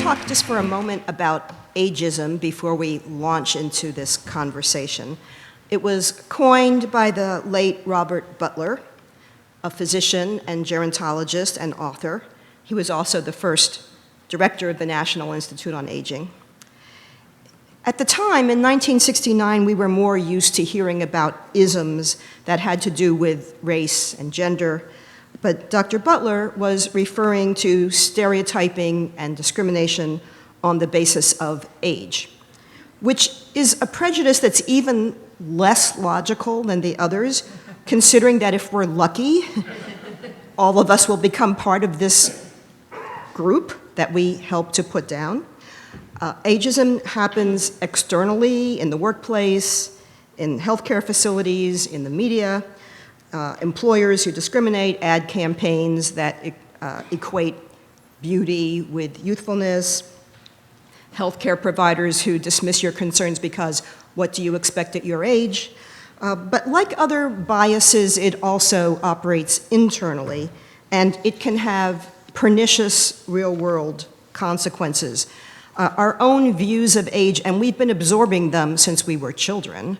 talk just for a moment about ageism before we launch into this conversation. It was coined by the late Robert Butler, a physician and gerontologist and author. He was also the first director of the National Institute on Aging. At the time, in 1969, we were more used to hearing about isms that had to do with race and gender, but Dr. Butler was referring to stereotyping and discrimination on the basis of age, which is a prejudice that's even less logical than the others, considering that if we're lucky, all of us will become part of this group that we help to put down. Ageism happens externally in the workplace, in healthcare facilities, in the media, employers who discriminate, ad campaigns that equate beauty with youthfulness, healthcare providers who dismiss your concerns because what do you expect at your age? But like other biases, it also operates internally, and it can have pernicious real-world consequences. Our own views of age, and we've been absorbing them since we were children,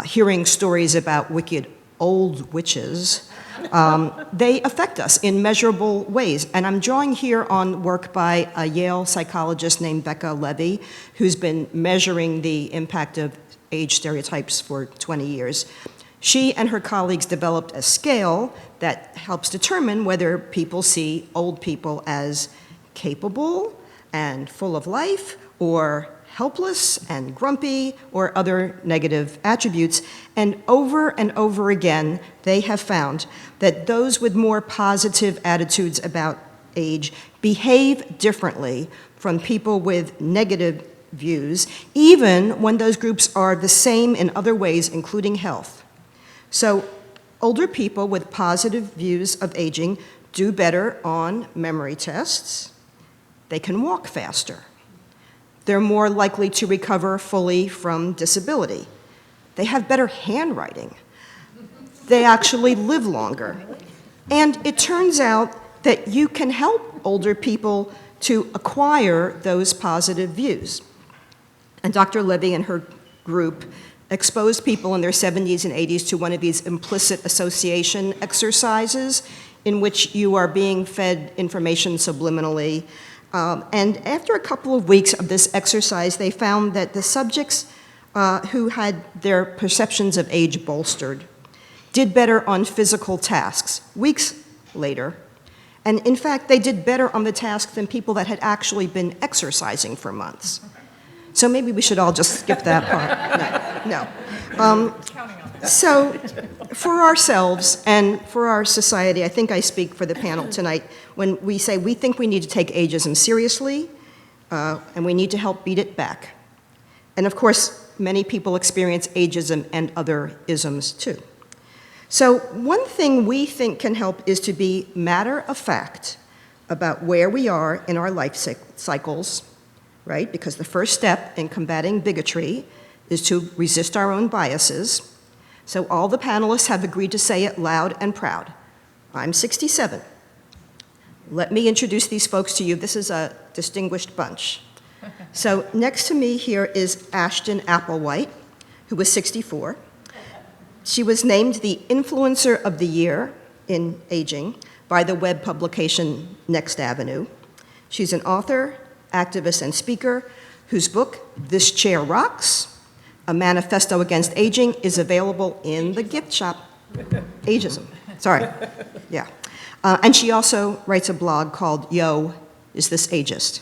hearing stories about wicked old witches, they affect us in measurable ways. And I'm drawing here on work by a Yale psychologist named Becca Levy, who's been measuring the impact of age stereotypes for 20 years. She and her colleagues developed a scale that helps determine whether people see old people as capable and full of life, or helpless and grumpy, or other negative attributes. And over again, they have found that those with more positive attitudes about age behave differently from people with negative views, even when those groups are the same in other ways, including health. So older people with positive views of aging do better on memory tests. They can walk faster. They're more likely to recover fully from disability. They have better handwriting. They actually live longer. And it turns out that you can help older people to acquire those positive views. And Dr. Levy and her group exposed people in their 70s and 80s to one of these implicit association exercises in which you are being fed information subliminally. And after a couple of weeks of this exercise, they found that the subjects who had their perceptions of age bolstered did better on physical tasks weeks later. And in fact, they did better on the task than people that had actually been exercising for months. So maybe we should all just skip that part. No. So for ourselves and for our society, I think I speak for the panel tonight, when we say we think we need to take ageism seriously, and we need to help beat it back. And of course, many people experience ageism and other isms too. So one thing we think can help is to be matter of fact about where we are in our life cycles, right? Because the first step in combating bigotry is to resist our own biases. So all the panelists have agreed to say it loud and proud. I'm 67. Let me introduce these folks to you. This is a distinguished bunch. So next to me here is Ashton Applewhite, who was 64. She was named the Influencer of the Year in Aging by the web publication Next Avenue. She's an author, activist, and speaker whose book, This Chair Rocks, A Manifesto Against Aging, is available in the gift shop. Ageism, sorry, yeah. And she also writes a blog called Yo, Is This Ageist?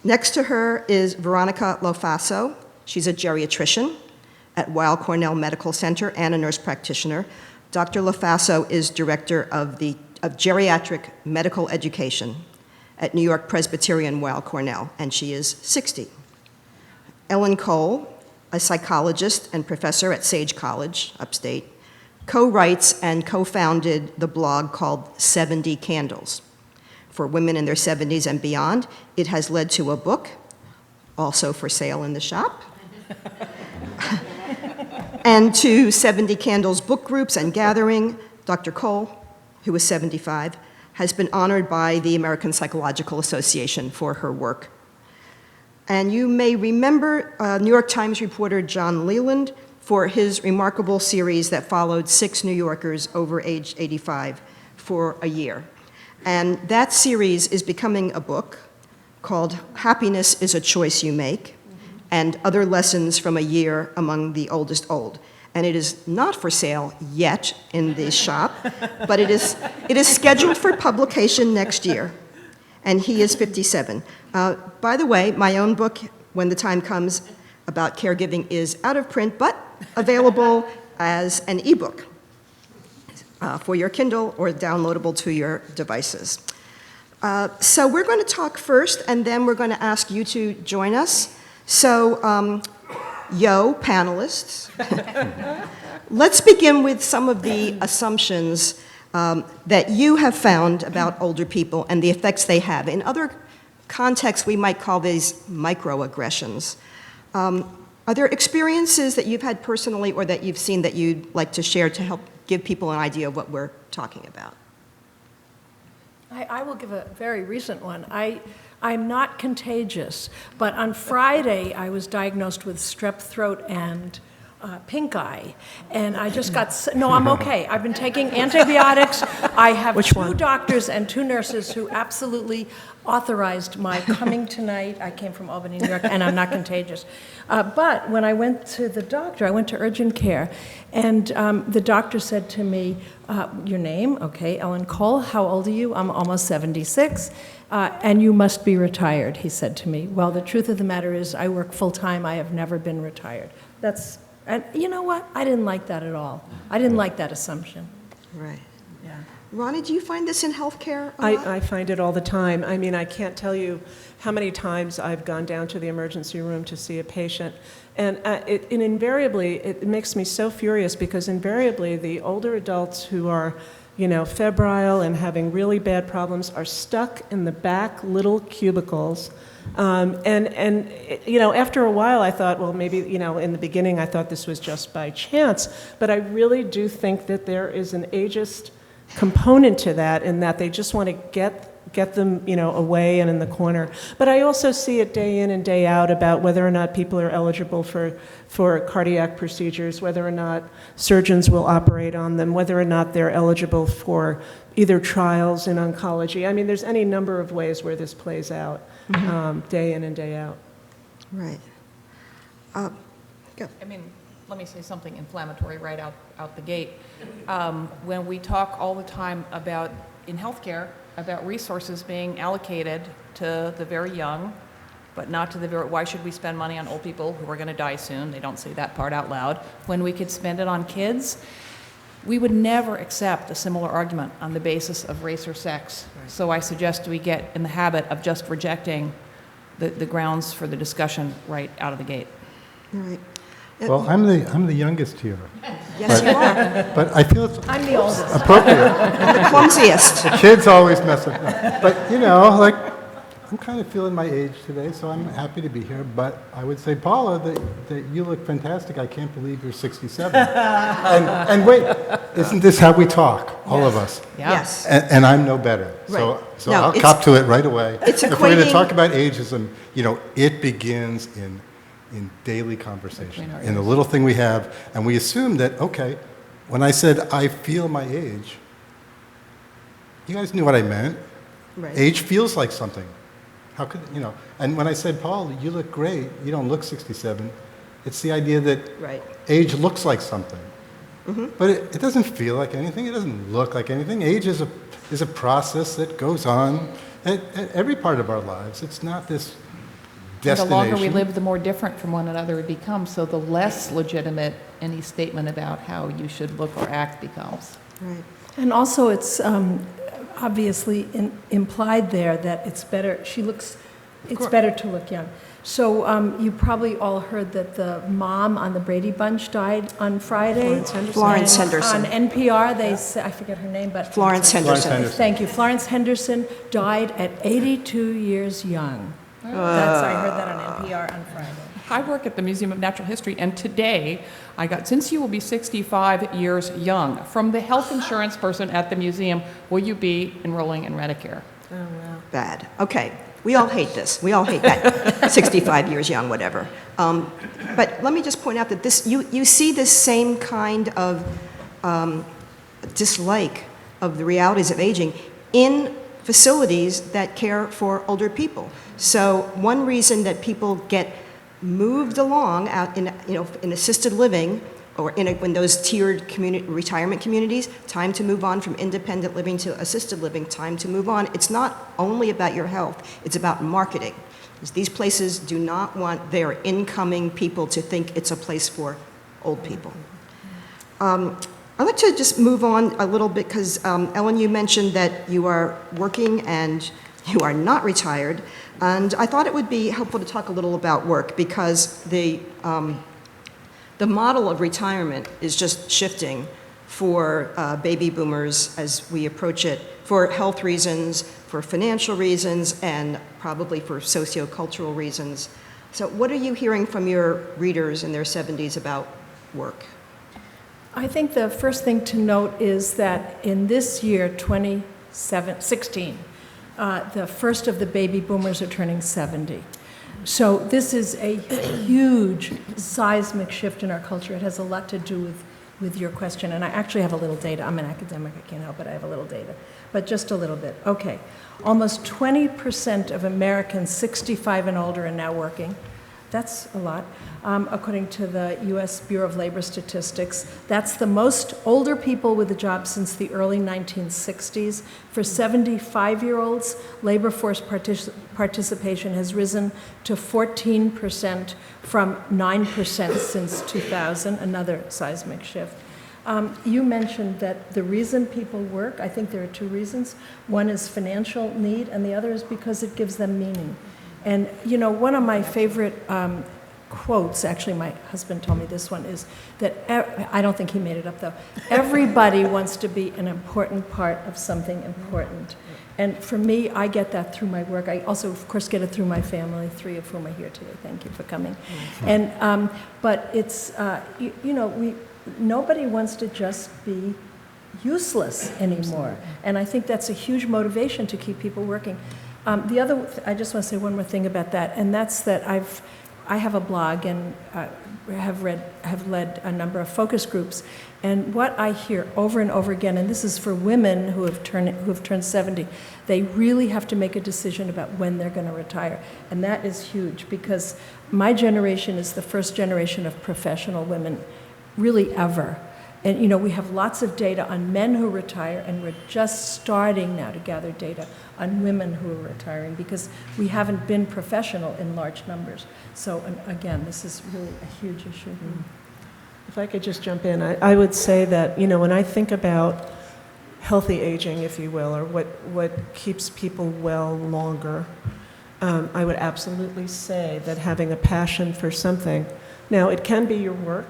Next to her is Veronica LoFaso. She's a geriatrician at Weill Cornell Medical Center and a nurse practitioner. Dr. LoFaso is director of Geriatric Medical Education at New York-Presbyterian Weill Cornell, and she is 60. Ellen Cole, a psychologist and professor at Sage College, upstate, co-writes and co-founded the blog called 70 Candles for women in their 70s and beyond. It has led to a book, also for sale in the shop, and to 70 Candles book groups and gathering. Dr. Cole, who was 75, has been honored by the American Psychological Association for her work. And you may remember New York Times reporter John Leland for his remarkable series that followed 6 New Yorkers over age 85 for a year. And that series is becoming a book called Happiness is a Choice You Make, and Other Lessons from a Year Among the Oldest Old. And it is not for sale yet in the shop, but it is scheduled for publication next year. And he is 57. By the way, my own book, When the Time Comes, about caregiving is out of print, but available as an ebook for your Kindle or downloadable to your devices. So we're going to talk first, and then we're going to ask you to join us. So, panelists, let's begin with some of the assumptions that you have found about older people and the effects they have. In other contexts, we might call these microaggressions. Are there experiences that you've had personally or that you've seen that you'd like to share to help give people an idea of what we're talking about? I will give a very recent one. I'm not contagious, but on Friday I was diagnosed with strep throat and pink eye, and I just got, no, I'm okay. I've been taking antibiotics. I have two doctors and 2 nurses who absolutely authorized my coming tonight. I came from Albany, New York, and I'm not contagious. But when I went to the doctor, I went to urgent care, and the doctor said to me, your name, okay, Ellen Cole, how old are you? I'm almost 76, and you must be retired, he said to me. Well, the truth of the matter is I work full-time. I have never been retired. And you know what? I didn't like that at all. I didn't like that assumption. Right. Yeah. Ronnie, do you find this in healthcare a lot? I find it all the time. I mean, I can't tell you how many times I've gone down to the emergency room to see a patient. And invariably, it makes me so furious because invariably the older adults who are, febrile and having really bad problems are stuck in the back little cubicles. After a while I thought, well, maybe, in the beginning I thought this was just by chance, but I really do think that there is an ageist component to that in that they just want to get them, away and in the corner. But I also see it day in and day out about whether or not people are eligible for cardiac procedures, whether or not surgeons will operate on them, whether or not they're eligible for either trials in oncology. I mean, there's any number of ways where this plays out. Day in and day out. Right. Go. I mean, let me say something inflammatory right out the gate. When we talk all the time about, in healthcare, about resources being allocated to the very young, but not to the very, why should we spend money on old people who are going to die soon? They don't say that part out loud. When we could spend it on kids, we would never accept a similar argument on the basis of race or sex. Right. So I suggest we get in the habit of just rejecting the grounds for the discussion right out of the gate. Right. Well, I'm the youngest here. Yes, you are. But I feel it's I'm the oldest. appropriate. The clumsiest. The kids always mess up. But, I'm kind of feeling my age today, so I'm happy to be here. But I would say, Paula, that you look fantastic. I can't believe you're 67. and wait, isn't this how we talk, all of us? Yeah. Yes. And I'm no better. Right. So No, I'll cop to it right away. It's if we're going equating- to talk about ageism, it begins in daily conversation, in the little thing we have. And we assume that, okay, when I said I feel my age, you guys knew what I meant. Right. Age feels like something. How could, and when I said, Paul, you look great, you don't look 67, it's the idea that Right. age looks like something. Mm-hmm. But it doesn't feel like anything, it doesn't look like anything. Age is a process that goes on at every part of our lives. It's not this destination. The longer we live, the more different from one another it becomes, so the less legitimate any statement about how you should look or act becomes. Right. And also it's obviously implied there that it's better, it's better to look young. So you probably all heard that the mom on the Brady Bunch died on Friday. Florence Henderson. On NPR, they say, I forget her name, but... Florence Henderson. Thank you. Florence Henderson died at 82 years young. I heard that on NPR on Friday. I work at the Museum of Natural History, and today I got, since you will be 65 years young, from the health insurance person at the museum, will you be enrolling in Medicare? Oh, wow. Bad. Okay, we all hate this. We all hate that. 65 years young, whatever. But let me just point out that this, you see this same kind of dislike of the realities of aging in facilities that care for older people. So one reason that people get moved along out in, in assisted living or in those tiered retirement communities, time to move on from independent living to assisted living, time to move on. It's not only about your health, it's about marketing. These places do not want their incoming people to think it's a place for old people. I'd like to just move on a little bit because, Ellen, you mentioned that you are working and you are not retired. And I thought it would be helpful to talk a little about work because the model of retirement is just shifting for baby boomers as we approach it for health reasons, for financial reasons, and probably for sociocultural reasons. So what are you hearing from your readers in their 70s about work? I think the first thing to note is that in this year, 2016, the first of the baby boomers are turning 70. So this is a huge seismic shift in our culture. It has a lot to do with your question, and I actually have a little data. I'm an academic, I can't help it, I have a little data, but just a little bit. Okay, almost 20% of Americans 65 and older are now working. That's a lot. According to the U.S. Bureau of Labor Statistics, that's the most older people with a job since the early 1960s. For 75-year-olds, labor force participation has risen to 14% from 9% since 2000, another seismic shift. You mentioned that the reason people work, I think there are two reasons. One is financial need, and the other is because it gives them meaning. And, one of my favorite quotes, actually my husband told me this one, is that, I don't think he made it up though, everybody wants to be an important part of something important. And for me, I get that through my work. I also, of course, get it through my family, 3 of whom are here today. Thank you for coming. And, but it's, nobody wants to just be useless anymore. And I think that's a huge motivation to keep people working. I just want to say one more thing about that, and that's that I have a blog and have led a number of focus groups, and what I hear over and over again, and this is for women who have turned 70, they really have to make a decision about when they're going to retire, and that is huge because my generation is the first generation of professional women, really ever. And we have lots of data on men who retire, and we're just starting now to gather data on women who are retiring because we haven't been professional in large numbers. So, and again, this is really a huge issue. If I could just jump in, I would say that, when I think about healthy aging, if you will, or what keeps people well longer, I would absolutely say that having a passion for something. Now, it can be your work.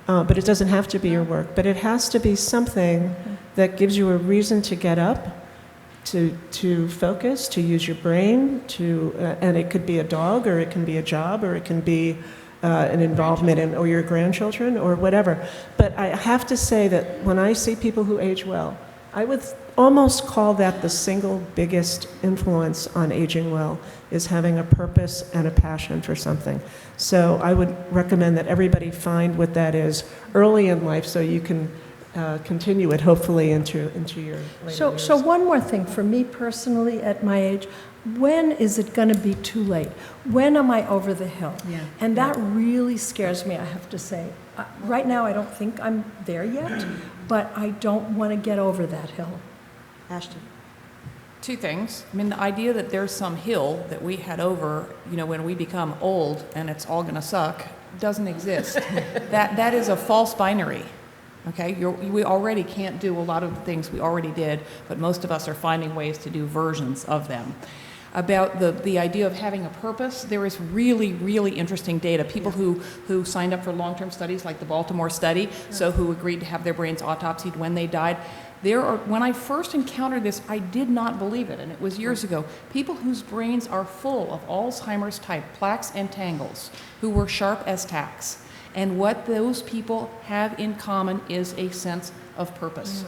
But it doesn't have to be your work. But it has to be something that gives you a reason to get up, to focus, to use your brain, and it could be a dog, or it can be a job, or it can be an involvement in, or your grandchildren, or whatever. But I have to say that when I see people who age well, I would almost call that the single biggest influence on aging well, is having a purpose and a passion for something. So I would recommend that everybody find what that is early in life so you can continue it hopefully into your later years. So one more thing for me personally at my age, when is it going to be too late? When am I over the hill? Yeah. And that really scares me, I have to say. Right now I don't think I'm there yet, but I don't want to get over that hill. Ashton. 2 things. I mean, the idea that there's some hill that we head over, when we become old and it's all going to suck, doesn't exist. That is a false binary. Okay, we already can't do a lot of the things we already did, but most of us are finding ways to do versions of them. About the idea of having a purpose, there is really, really interesting data. People who signed up for long-term studies like the Baltimore study, so who agreed to have their brains autopsied when they died, When I first encountered this, I did not believe it, and it was years ago. People whose brains are full of Alzheimer's type plaques and tangles, who were sharp as tacks. And what those people have in common is a sense of purpose.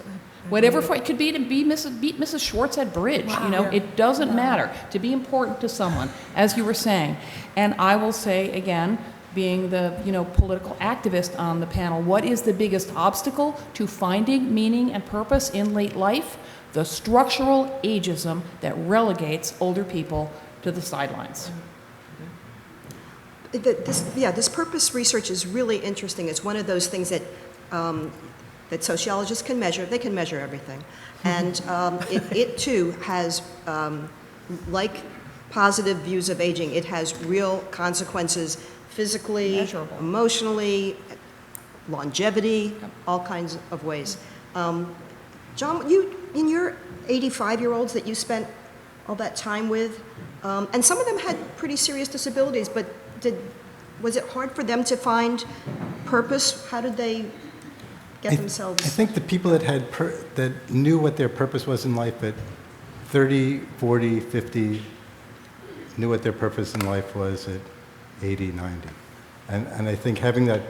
Whatever, it could be to beat Mrs. Schwartz at bridge, it doesn't matter. To be important to someone, as you were saying. And I will say again, being the political activist on the panel, what is the biggest obstacle to finding meaning and purpose in late life? The structural ageism that relegates older people to the sidelines. This purpose research is really interesting. It's one of those things that that sociologists can measure. They can measure everything, and it too has, like positive views of aging, it has real consequences. Physically, Measurable. emotionally, longevity, all kinds of ways. John, in your 85-year-olds that you spent all that time with, and some of them had pretty serious disabilities, but was it hard for them to find purpose? How did they get themselves? I think the people that knew what their purpose was in life at 30, 40, 50, knew what their purpose in life was at 80, 90. And I think having the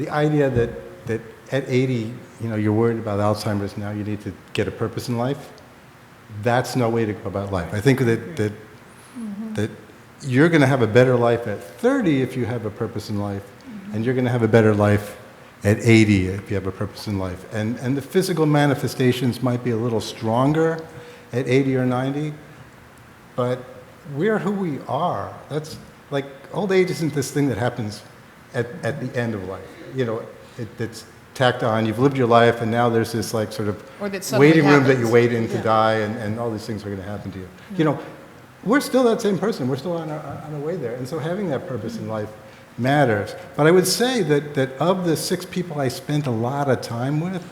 idea that at 80, you're worried about Alzheimer's, now you need to get a purpose in life, that's no way to go about life. I think that you're going to have a better life at 30 if you have a purpose in life, and you're going to have a better life at 80 if you have a purpose in life. And the physical manifestations might be a little stronger at 80 or 90, but we're who we are. That's like, old age isn't this thing that happens at the end of life. It's tacked on. You've lived your life, and now there's this like sort of waiting room that you wait in to die, and all these things are going to happen to you. We're still that same person. We're still on our way there. And so having that purpose in life matters. But I would say that of the 6 people I spent a lot of time with,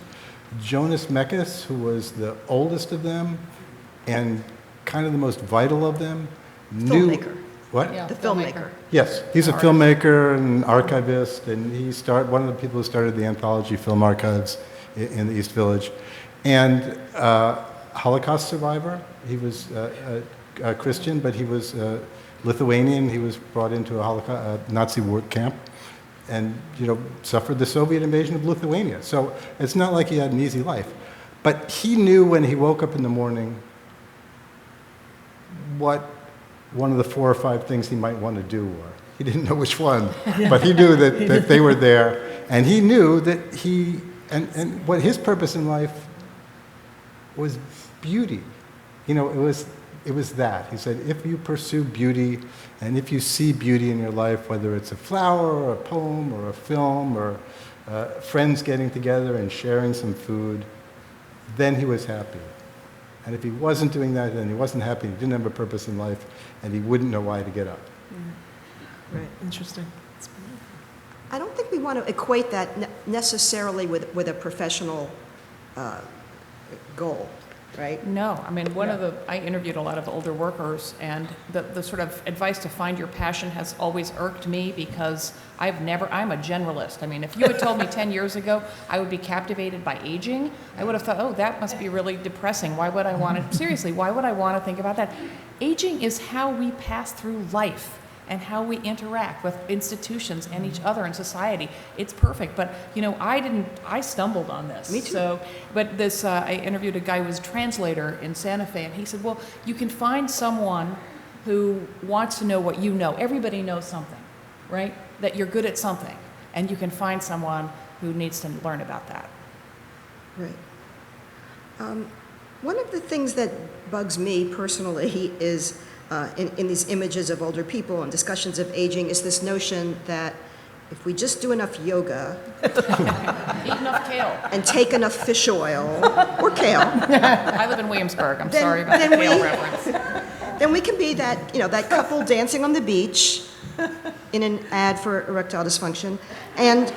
Jonas Mekas, who was the oldest of them and kind of the most vital of them, knew... Filmmaker. What? Yeah, The filmmaker. Yes, he's a filmmaker and archivist, and one of the people who started the anthology Film Archives in the East Village, and Holocaust survivor. He was a Christian, but he was Lithuanian. He was brought into a Nazi work camp, and suffered the Soviet invasion of Lithuania. So it's not like he had an easy life, but he knew when he woke up in the morning what one of the 4 or 5 things he might want to do were. He didn't know which one, but he knew that they were there, and he knew that and what his purpose in life was beauty. It was that. He said, if you pursue beauty, and if you see beauty in your life, whether it's a flower or a poem or a film or friends getting together and sharing some food, then he was happy. And if he wasn't doing that, then he wasn't happy, he didn't have a purpose in life, and he wouldn't know why to get up. Right, interesting. I don't think we want to equate that necessarily with a professional goal, right? No, I mean, I interviewed a lot of older workers, and the sort of advice to find your passion has always irked me, because I'm a generalist. I mean, if you had told me 10 years ago I would be captivated by aging, I would have thought, oh, that must be really depressing. Why would I want to, seriously, why would I want to think about that? Aging is how we pass through life and how we interact with institutions and each other in society. It's perfect, but I stumbled on this. Me too. I interviewed a guy who was a translator in Santa Fe, and he said, well, you can find someone who wants to know what you know. Everybody knows something, right? That you're good at something, and you can find someone who needs to learn about that. Right. One of the things that bugs me personally is in these images of older people and discussions of aging is this notion that if we just do enough yoga Eat enough kale. and take enough fish oil or kale, I live in Williamsburg. I'm sorry about the kale reference. then we can be that couple dancing on the beach in an ad for erectile dysfunction, and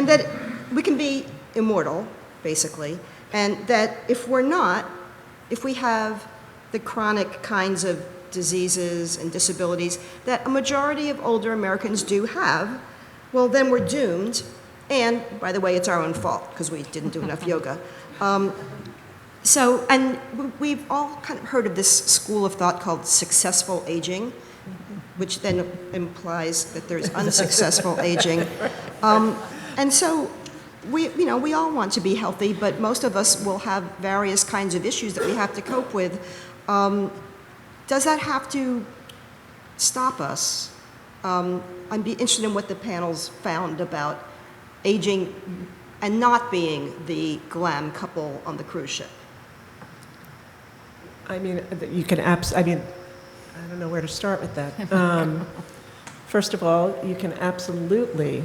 that we can be immortal, basically, and that if we have the chronic kinds of diseases and disabilities that a majority of older Americans do have, well, then we're doomed. And, by the way, it's our own fault because we didn't do enough yoga. And we've all kind of heard of this school of thought called successful aging, which then implies that there's unsuccessful aging. And so we all want to be healthy, but most of us will have various kinds of issues that we have to cope with. Does that have to stop us? I'd be interested in what the panel's found about aging and not being the glam couple on the cruise ship. I mean, you can I don't know where to start with that. First of all, you can absolutely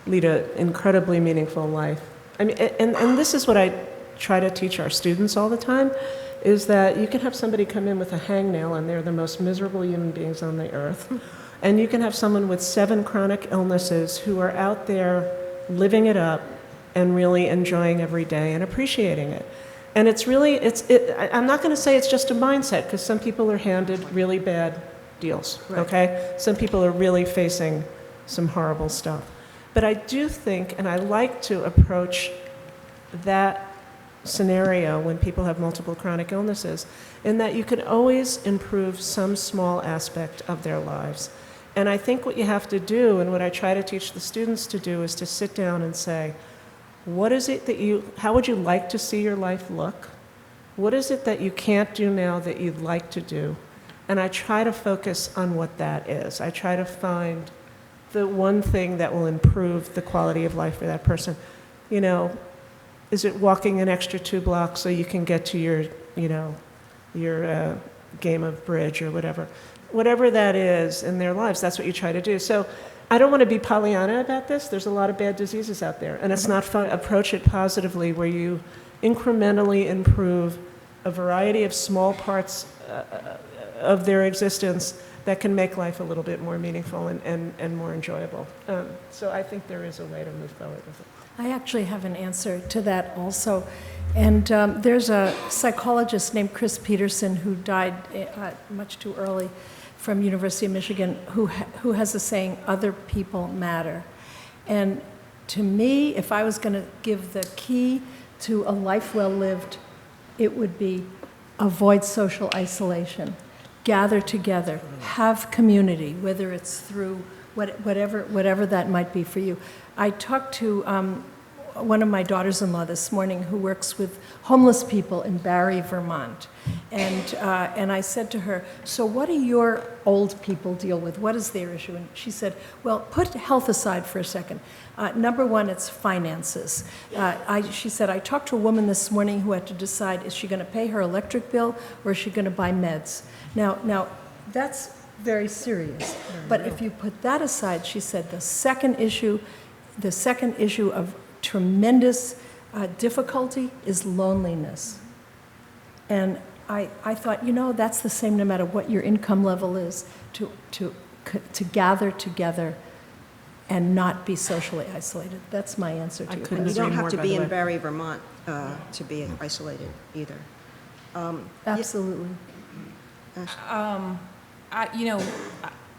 lead an incredibly meaningful life. I mean, and this is what I try to teach our students all the time, is that you can have somebody come in with a hangnail and they're the most miserable human beings on the earth. And you can have someone with 7 chronic illnesses who are out there living it up and really enjoying every day and appreciating it. And it's really, I'm not going to say it's just a mindset, because some people are handed really bad deals, okay? Some people are really facing some horrible stuff. But I do think, and I like to approach that scenario when people have multiple chronic illnesses, in that you can always improve some small aspect of their lives. And I think what you have to do, and what I try to teach the students to do, is to sit down and say, what is it that how would you like to see your life look? What is it that you can't do now that you'd like to do? And I try to focus on what that is. I try to find the one thing that will improve the quality of life for that person. You know, is it walking an extra 2 blocks so you can get to your game of bridge or whatever? Whatever that is in their lives, that's what you try to do. So I don't want to be Pollyanna about this. There's a lot of bad diseases out there, and it's not fun. Approach it positively, where you incrementally improve a variety of small parts of their existence that can make life a little bit more meaningful and more enjoyable. So I think there is a way to move forward with it. I actually have an answer to that also. And there's a psychologist named Chris Peterson who died much too early from University of Michigan, who has a saying, other people matter. And to me, if I was going to give the key to a life well lived, it would be avoid social isolation, gather together, have community, whether it's through whatever that might be for you. I talked to one of my daughters-in-law this morning who works with homeless people in Barre, Vermont. And I said to her, so what do your old people deal with? What is their issue? And she said, well, put health aside for a second. Number one, it's finances. She said, I talked to a woman this morning who had to decide, is she going to pay her electric bill or is she going to buy meds? Now that's very serious. But if you put that aside, she said, the second issue of tremendous difficulty is loneliness. And I thought, that's the same no matter what your income level is, to gather together and not be socially isolated. That's my answer to your And you question. don't have to be in Barre, Vermont to be isolated either. Absolutely.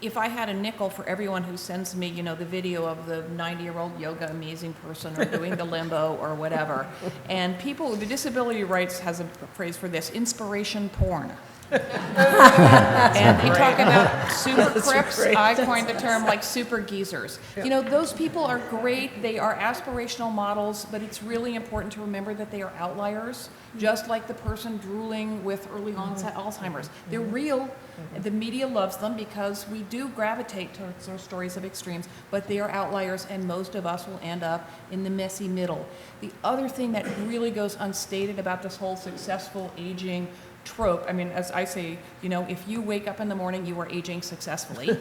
If I had a nickel for everyone who sends me, the video of the 90-year-old yoga amazing person or doing the limbo or whatever, and the disability rights has a phrase for this, inspiration porn. And they talk about super crips. I coined the term like super geezers. Those people are great. They are aspirational models, but it's really important to remember that they are outliers, just like the person drooling with early onset Alzheimer's. They're real. The media loves them because we do gravitate towards those stories of extremes, but they are outliers, and most of us will end up in the messy middle. The other thing that really goes unstated about this whole successful aging trope, as I say, if you wake up in the morning, you are aging successfully.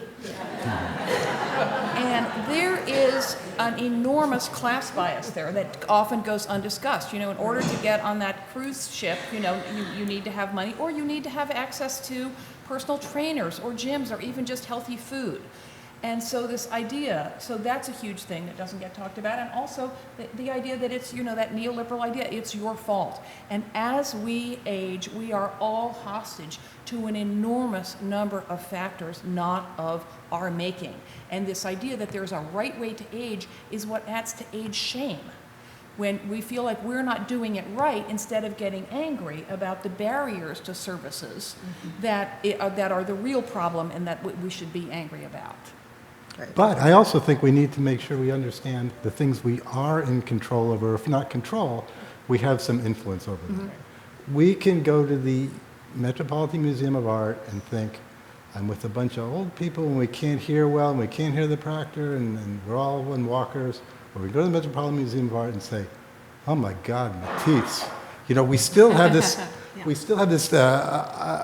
And there is an enormous class bias there that often goes undiscussed. In order to get on that cruise ship, you need to have money, or you need to have access to personal trainers or gyms or even just healthy food. And so this idea, so that's a huge thing that doesn't get talked about, and also the idea that it's, that neoliberal idea, it's your fault. And as we age, we are all hostage to an enormous number of factors not of our making. And this idea that there's a right way to age is what adds to age shame. When we feel like we're not doing it right, instead of getting angry about the barriers to services that are the real problem and that we should be angry about. But I also think we need to make sure we understand the things we are in control over. If not control, we have some influence over them. We can go to the Metropolitan Museum of Art and think, I'm with a bunch of old people and we can't hear well and we can't hear the proctor and we're all in walkers. Or we go to the Metropolitan Museum of Art and say, oh my God, Matisse. We still have this,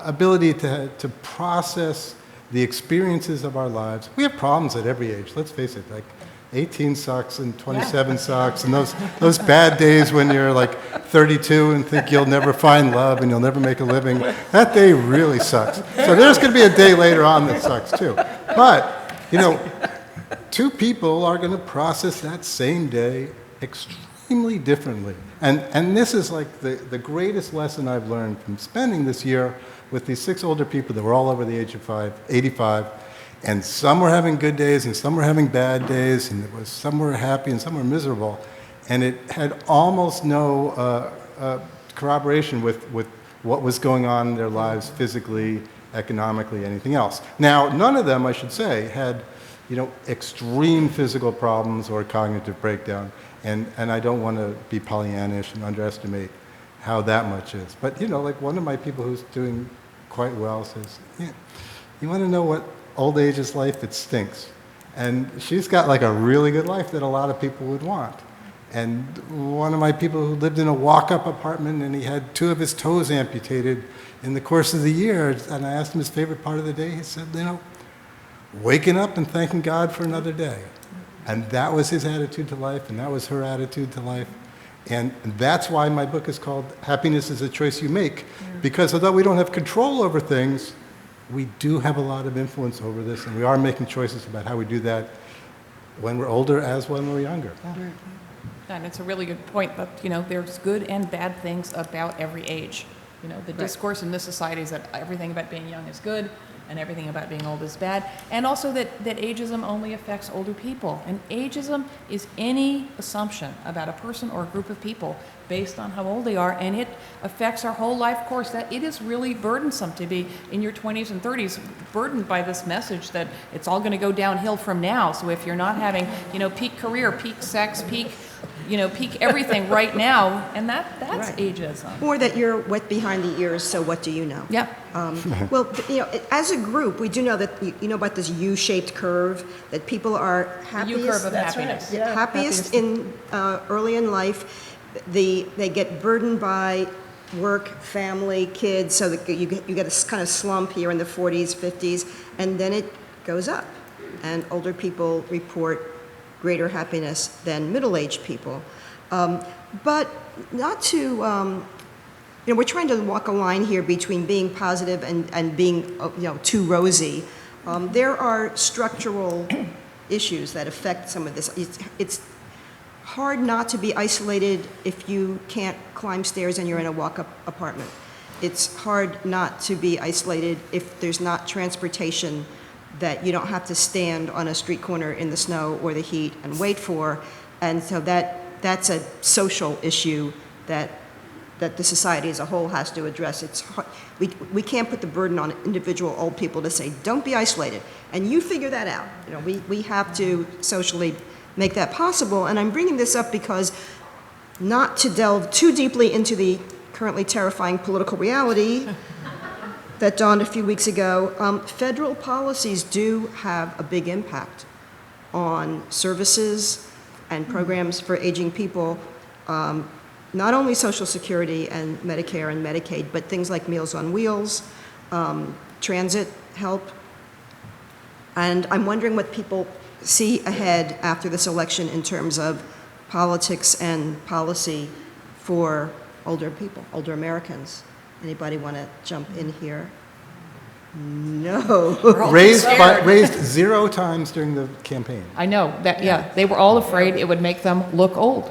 ability to process the experiences of our lives. We have problems at every age, let's face it, like 18 sucks and 27 sucks, and those bad days when you're like 32 and think you'll never find love and you'll never make a living, that day really sucks. So there's going to be a day later on that sucks too. But, two people are going to process that same day extremely differently. And this is like the greatest lesson I've learned from spending this year with these 6 older people that were all over the age of 85, and some were having good days and some were having bad days, and some were happy and some were miserable, and it had almost no corroboration with what was going on in their lives physically, economically, anything else. Now, none of them, I should say, had extreme physical problems or cognitive breakdown, and I don't want to be Pollyannish and underestimate how that much is. But, like one of my people who's doing quite well says, yeah, you want to know what old age is like? It stinks. And she's got like a really good life that a lot of people would want. And one of my people who lived in a walk-up apartment and he had 2 of his toes amputated in the course of the year, and I asked him his favorite part of the day, he said, waking up and thanking God for another day. And that was his attitude to life, and that was her attitude to life. And that's why my book is called Happiness is a Choice You Make, because although we don't have control over things, we do have a lot of influence over this, and we are making choices about how we do that when we're older as when we're younger. And it's a really good point, but there's good and bad things about every age. The discourse in this society is that everything about being young is good, and everything about being old is bad, and also that ageism only affects older people. And ageism is any assumption about a person or a group of people based on how old they are, and it affects our whole life course. That it is really burdensome to be in your 20s and 30s, burdened by this message that it's all going to go downhill from now. So if you're not having, peak career, peak sex, peak everything right now, and that's right. Ageism. Or that you're wet behind the ears, so what do you know? Yeah. Well, as a group, we do know that, about this U-shaped curve, that people are happiest. U-curve of happiness. Right. Yeah, happiest in early in life. They get burdened by work, family, kids, so that you get a kind of slump here in the 40s, 50s, and then it goes up. And older people report greater happiness than middle-aged people. But not to, we're trying to walk a line here between being positive and being, too rosy. There are structural issues that affect some of this. It's hard not to be isolated if you can't climb stairs and you're in a walk-up apartment. It's hard not to be isolated if there's not transportation that you don't have to stand on a street corner in the snow or the heat and wait for. And so that's a social issue that the society as a whole has to address. It's hard. We can't put the burden on individual old people to say, don't be isolated, and you figure that out. We have to socially make that possible. And I'm bringing this up because, not to delve too deeply into the currently terrifying political reality that dawned a few weeks ago, federal policies do have a big impact on services and programs for aging people, not only Social Security and Medicare and Medicaid, but things like Meals on Wheels, transit help. And I'm wondering what people see ahead after this election in terms of politics and policy for older people, older Americans. Anybody want to jump in here? No. We're all Raised scared. 0 times during the campaign. I know, that, yeah, they were all afraid it would make them look old.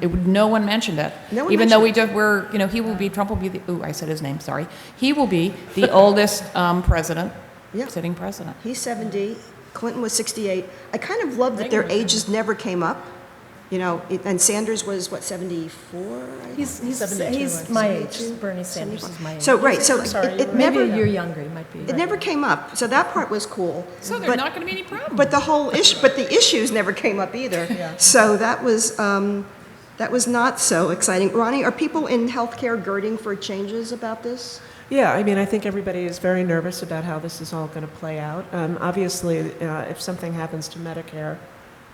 No one mentioned it. No one Even though mentioned Trump will be I said his name, sorry. He will be the oldest president, Yeah. sitting president. He's 70, Clinton was 68. I kind of love that their ages never came up, and Sanders was, what, 74? He's 72, he's my age. Bernie Sanders is my age. So, right, so sorry, it Maybe never, a year younger, he might be. it never came up, so that part was cool. So there's But- not going to be any problem. But the whole issue, but the issues never came up either. Yeah. So that was not so exciting. Ronnie, are people in healthcare girding for changes about this? Yeah, I mean, I think everybody is very nervous about how this is all going to play out. Obviously, if something happens to Medicare,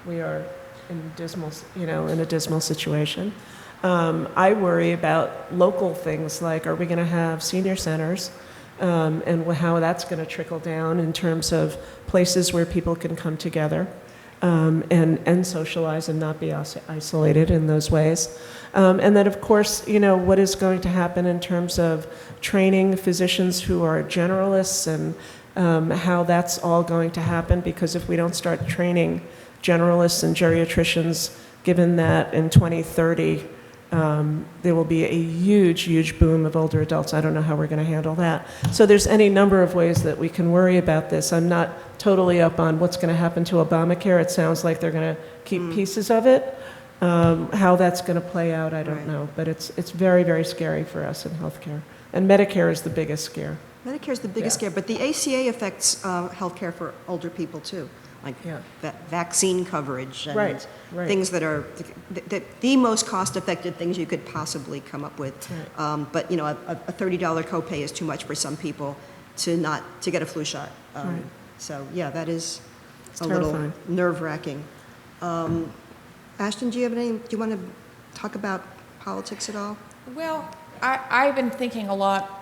we are in a dismal situation. I worry about local things like, are we going to have senior centers, and how that's going to trickle down in terms of places where people can come together and socialize and not be isolated in those ways. And then, of course, what is going to happen in terms of training physicians who are generalists and how that's all going to happen, because if we don't start training generalists and geriatricians, given that in 2030 there will be a huge, huge boom of older adults. I don't know how we're going to handle that. So there's any number of ways that we can worry about this. I'm not totally up on what's going to happen to Obamacare. It sounds like they're going to keep pieces of it. How that's going to play out, I don't Right. know. But it's very, very scary for us in healthcare. And Medicare is the biggest scare. Medicare is the biggest scare, but the ACA affects healthcare for older people too, like Yeah. vaccine coverage and Right, right. things that are the most cost-effective things you could possibly come up with. Right. But a $30 copay is too much for some people to get a flu shot. Right. So yeah, that is It's a little terrifying. nerve-wracking. Ashton, do you want to talk about politics at all? Well, I've been thinking a lot.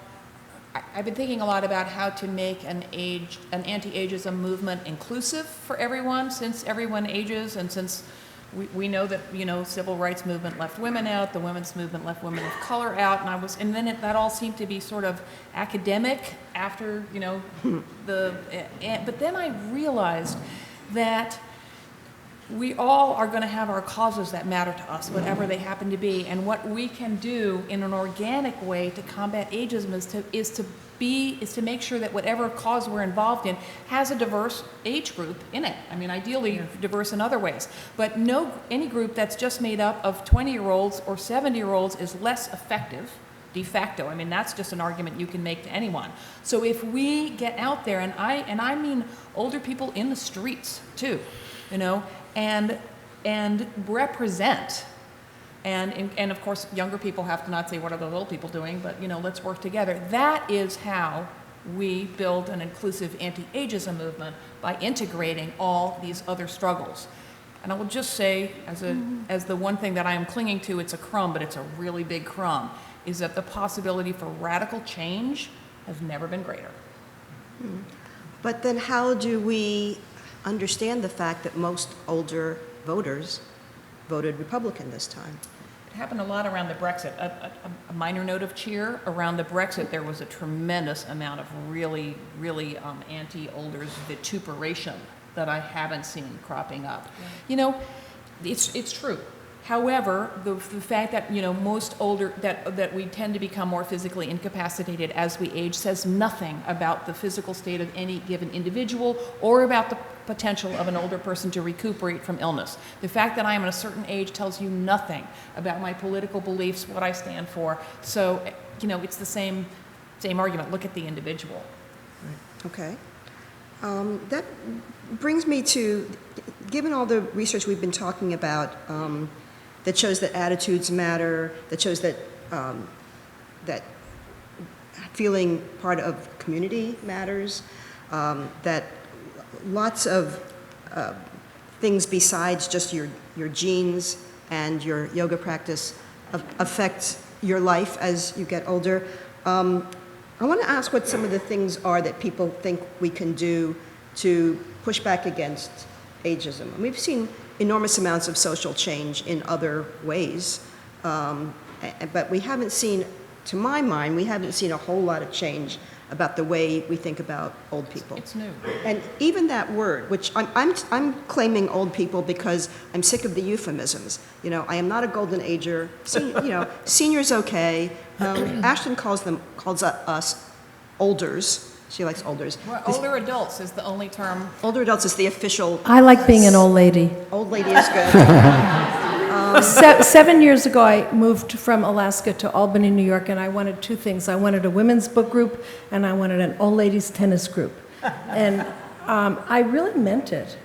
I've been thinking a lot about how to make an anti-ageism movement inclusive for everyone, since everyone ages, and since we know that civil rights movement left women out, the women's movement left women of color out, and then that all seemed to be sort of academic after but then I realized that we all are going to have our causes that matter to us, whatever they happen to be, and what we can do in an organic way to combat ageism is to make sure that whatever cause we're involved in has a diverse age group in it. I mean, ideally diverse in other ways, but any group that's just made up of 20-year-olds or 70-year-olds is less effective de facto. I mean, that's just an argument you can make to anyone. So if we get out there, and I mean older people in the streets too, and represent, and of course younger people have to not say what are those old people doing, but let's work together. That is how we build an inclusive anti-ageism movement, by integrating all these other struggles. And I will just say, as the one thing that I am clinging to, it's a crumb, but it's a really big crumb, is that the possibility for radical change has never been greater. But then how do we understand the fact that most older voters voted Republican this time? It happened a lot around the Brexit. A minor note of cheer, around the Brexit, there was a tremendous amount of really, really anti-olders vituperation that I haven't seen cropping up. It's true. However, the fact that most older that we tend to become more physically incapacitated as we age says nothing about the physical state of any given individual or about the potential of an older person to recuperate from illness. The fact that I am at a certain age tells you nothing about my political beliefs, what I stand for. So, it's the same argument. Look at the individual. Okay. That brings me to, given all the research we've been talking about, that shows that attitudes matter, that shows that that feeling part of community matters, that lots of things besides just your genes and your yoga practice affect your life as you get older. I want to ask what some of the things are that people think we can do to push back against ageism. And we've seen enormous amounts of social change in other ways, but we haven't seen, to my mind, we haven't seen a whole lot of change about the way we think about old people. It's new. And even that word, which I'm claiming old people because I'm sick of the euphemisms. You know, I am not a golden ager. Senior's okay. Ashton calls us olders. She likes olders. Well, older adults is the only term. Older adults is the official. I like being an old lady. Old lady is good. 7 years ago, I moved from Alaska to Albany, New York, and I wanted two things. I wanted a women's book group, and I wanted an old ladies tennis group. And I really meant it.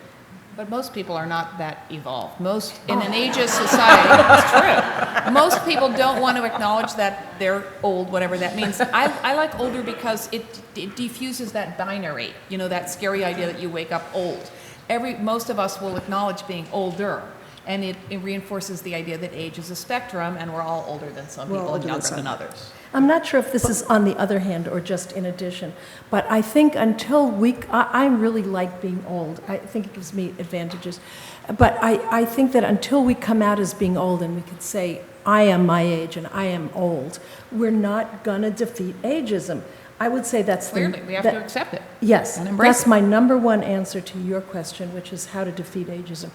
But most people are not that evolved. Most, in an ageist society, it's true. Most people don't want to acknowledge that they're old, whatever that means. I like older because it defuses that binary, you know, that scary idea that you wake up old. Most of us will acknowledge being older. And it reinforces the idea that age is a spectrum, and we're all older than some people and younger than others. I'm not sure if this is on the other hand or just in addition, but I think until I really like being old. I think it gives me advantages. But I think that until we come out as being old and we could say, I am my age and I am old, we're not going to defeat ageism. I would say that's Clearly, we have to accept it. Yes, and embrace that's it. my number one answer to your question, which is how to defeat ageism.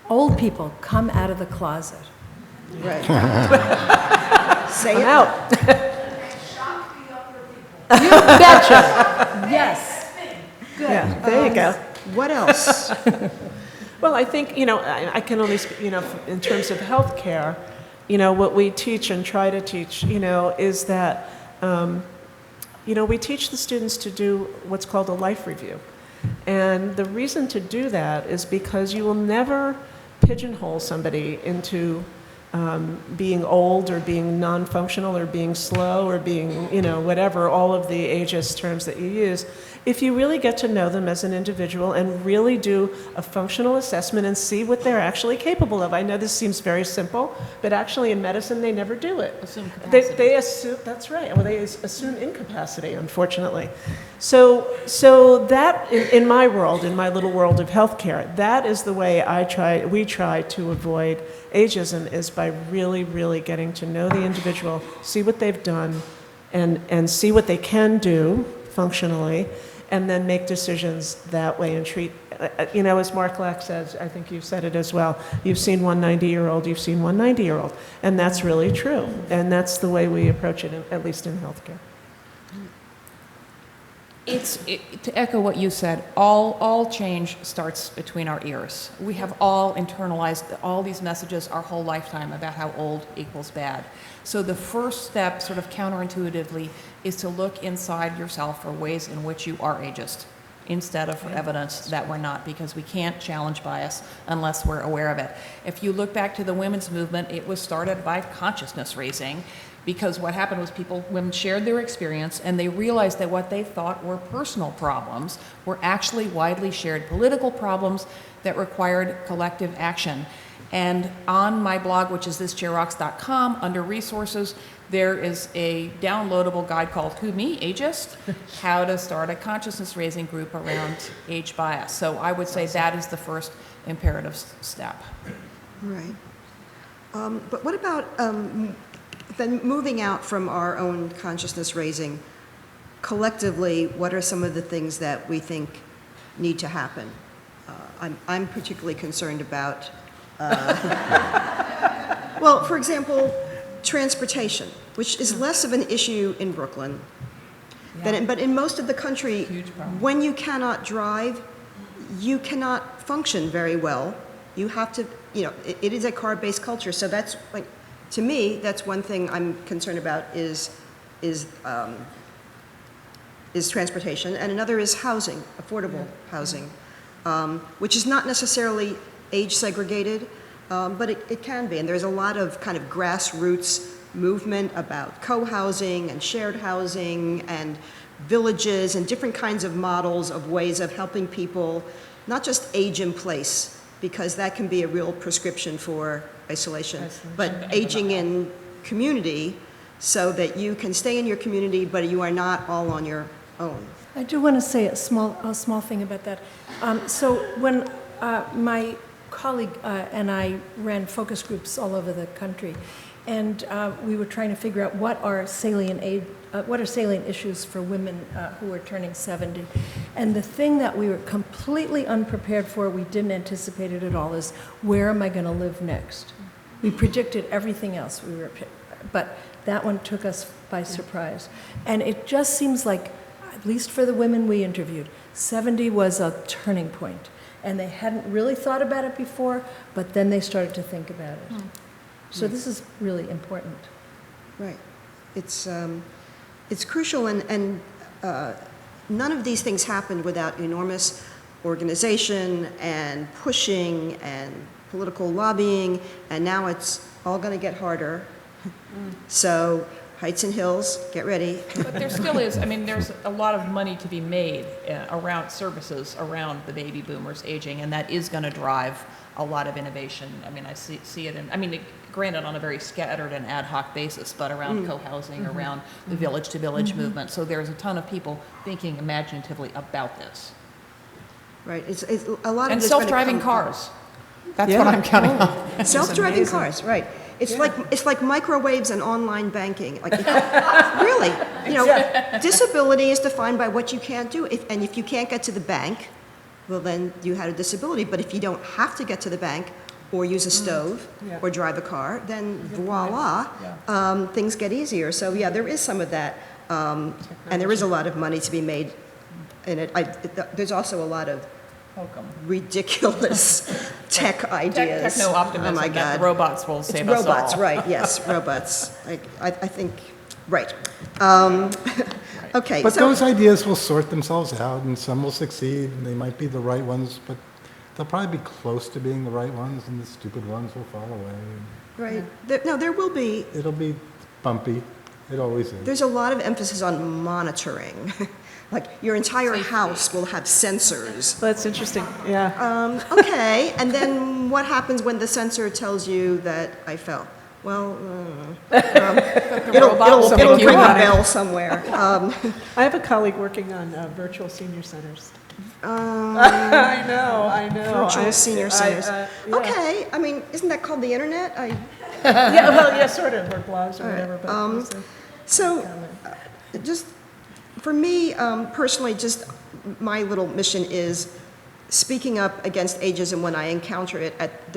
Old people, come out of the closet. Right. Say it Out. You betcha. Yes. Good. Yeah, there you go. What else? Well, I think, I can only speak, in terms of healthcare, what we teach and try to teach, is that, we teach the students to do what's called a life review. And the reason to do that is because you will never pigeonhole somebody into being old or being non-functional or being slow or being, whatever, all of the ageist terms that you use, if you really get to know them as an individual and really do a functional assessment and see what they're actually capable of. I know this seems very simple, but actually in medicine they never do it. Assume capacity. They assume, that's right, well, they assume incapacity, unfortunately. So that, in my world, in my little world of healthcare, that is the way we try to avoid ageism, is by really, really getting to know the individual, see what they've done, and see what they can do functionally, and then make decisions that way and treat, as Mark Lack says, I think you've said it as well, you've seen one 90-year-old, you've seen one 90-year-old. And that's really true. And that's the way we approach it, at least in healthcare. To echo what you said, all change starts between our ears. We have all internalized all these messages our whole lifetime about how old equals bad. So the first step, sort of counterintuitively, is to look inside yourself for ways in which you are ageist, instead of for evidence that we're not, because we can't challenge bias unless we're aware of it. If you look back to the women's movement, it was started by consciousness raising, because what happened was women shared their experience, and they realized that what they thought were personal problems were actually widely shared political problems that required collective action. And on my blog, which is thischairrocks.com, under resources, there is a downloadable guide called Who Me, Ageist? How to start a consciousness raising group around age bias. So I would say that is the first imperative step. Right. But what about then moving out from our own consciousness raising, collectively, what are some of the things that we think need to happen? I'm particularly concerned about, well, for example, transportation, which is less of an issue in Brooklyn, but in most of the country, when you cannot drive, you cannot function very well. You have to, it is a car-based culture, so that's like, to me, that's one thing I'm concerned about is transportation, and another is housing, affordable housing, which is not necessarily age segregated, but it can be. And there's a lot of kind of grassroots movement about co-housing and shared housing and villages and different kinds of models of ways of helping people not just age in place, because that can be a real prescription for isolation, but aging in community so that you can stay in your community, but you are not all on your own. I do want to say a small thing about that. So when my colleague and I ran focus groups all over the country, and we were trying to figure out what are salient issues for women who are turning 70. And the thing that we were completely unprepared for, we didn't anticipate it at all, is where am I going to live next? We predicted everything else, but that one took us by surprise. And it just seems like, at least for the women we interviewed, 70 was a turning point. And they hadn't really thought about it before, but then they started to think about it. So this is really important. Right. It's crucial, and none of these things happened without enormous organization and pushing and political lobbying, and now it's all going to get harder. So heights and hills, get ready. But there still is, I mean, there's a lot of money to be made around services around the baby boomers aging, and that is going to drive a lot of innovation. I mean, I see it in, I mean, granted on a very scattered and ad hoc basis, but around co-housing, around the village-to-village movement. So there's a ton of people thinking imaginatively about this. Right. It's a lot of And this gonna self-driving come- cars. That's what I'm counting on. Self-driving cars, right. It's like microwaves and online banking. Like, really, disability is defined by what you can't do. And if you can't get to the bank, well, then you had a disability. But if you don't have to get to the bank or use a stove or drive a car, then voila, things get easier. So yeah, there is some of that. And there is a lot of money to be made in it. There's also a lot of ridiculous tech ideas. Techno-optimism Oh my that God. robots will save us all. Robots, right, yes, robots. I think, right. Okay. But so, those ideas will sort themselves out, and some will succeed, and they might be the right ones, but they'll probably be close to being the right ones, and the stupid ones will fall away. right. There will be, It'll be bumpy. It always is. there's a lot of emphasis on monitoring. Like, your entire house will have sensors. Well, that's interesting, yeah. Okay, and then what happens when the sensor tells you that I fell? Well, robot will pick it'll you ring a up. bell somewhere. I have a colleague working on virtual senior centers. I know. Virtual senior centers. yeah. Okay, I mean, isn't that called the internet? Yeah, well, yeah, sort of, or blogs or whatever, but we'll see. So, just for me personally, just my little mission is speaking up against ageism when I encounter it at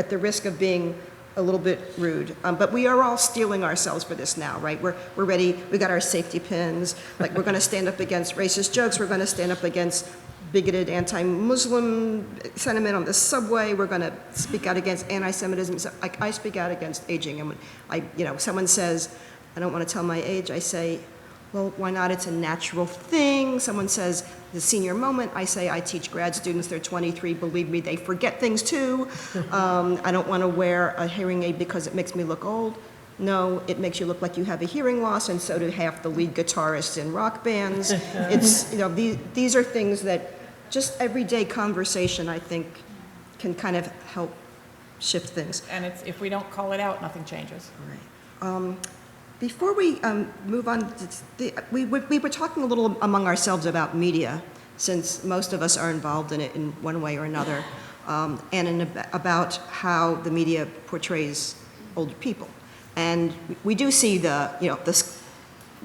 the risk of being a little bit rude. But we are all steeling ourselves for this now, right? We're ready. We got our safety pins. Like, we're going to stand up against racist jokes. We're going to stand up against bigoted anti-Muslim sentiment on the subway. We're going to speak out against anti-Semitism. So, like, I speak out against aging, and when someone says, I don't want to tell my age, I say, well, why not? It's a natural thing. Someone says, the senior moment, I say, I teach grad students, they're 23, believe me, they forget things too. I don't want to wear a hearing aid because it makes me look old. No, it makes you look like you have a hearing loss, and so do half the lead guitarists in rock bands. It's, these are things that just everyday conversation, I think, can kind of help shift things. And if we don't call it out, nothing changes. Before we move on, we were talking a little among ourselves about media, since most of us are involved in it in one way or another, and about how the media portrays older people. And we do see this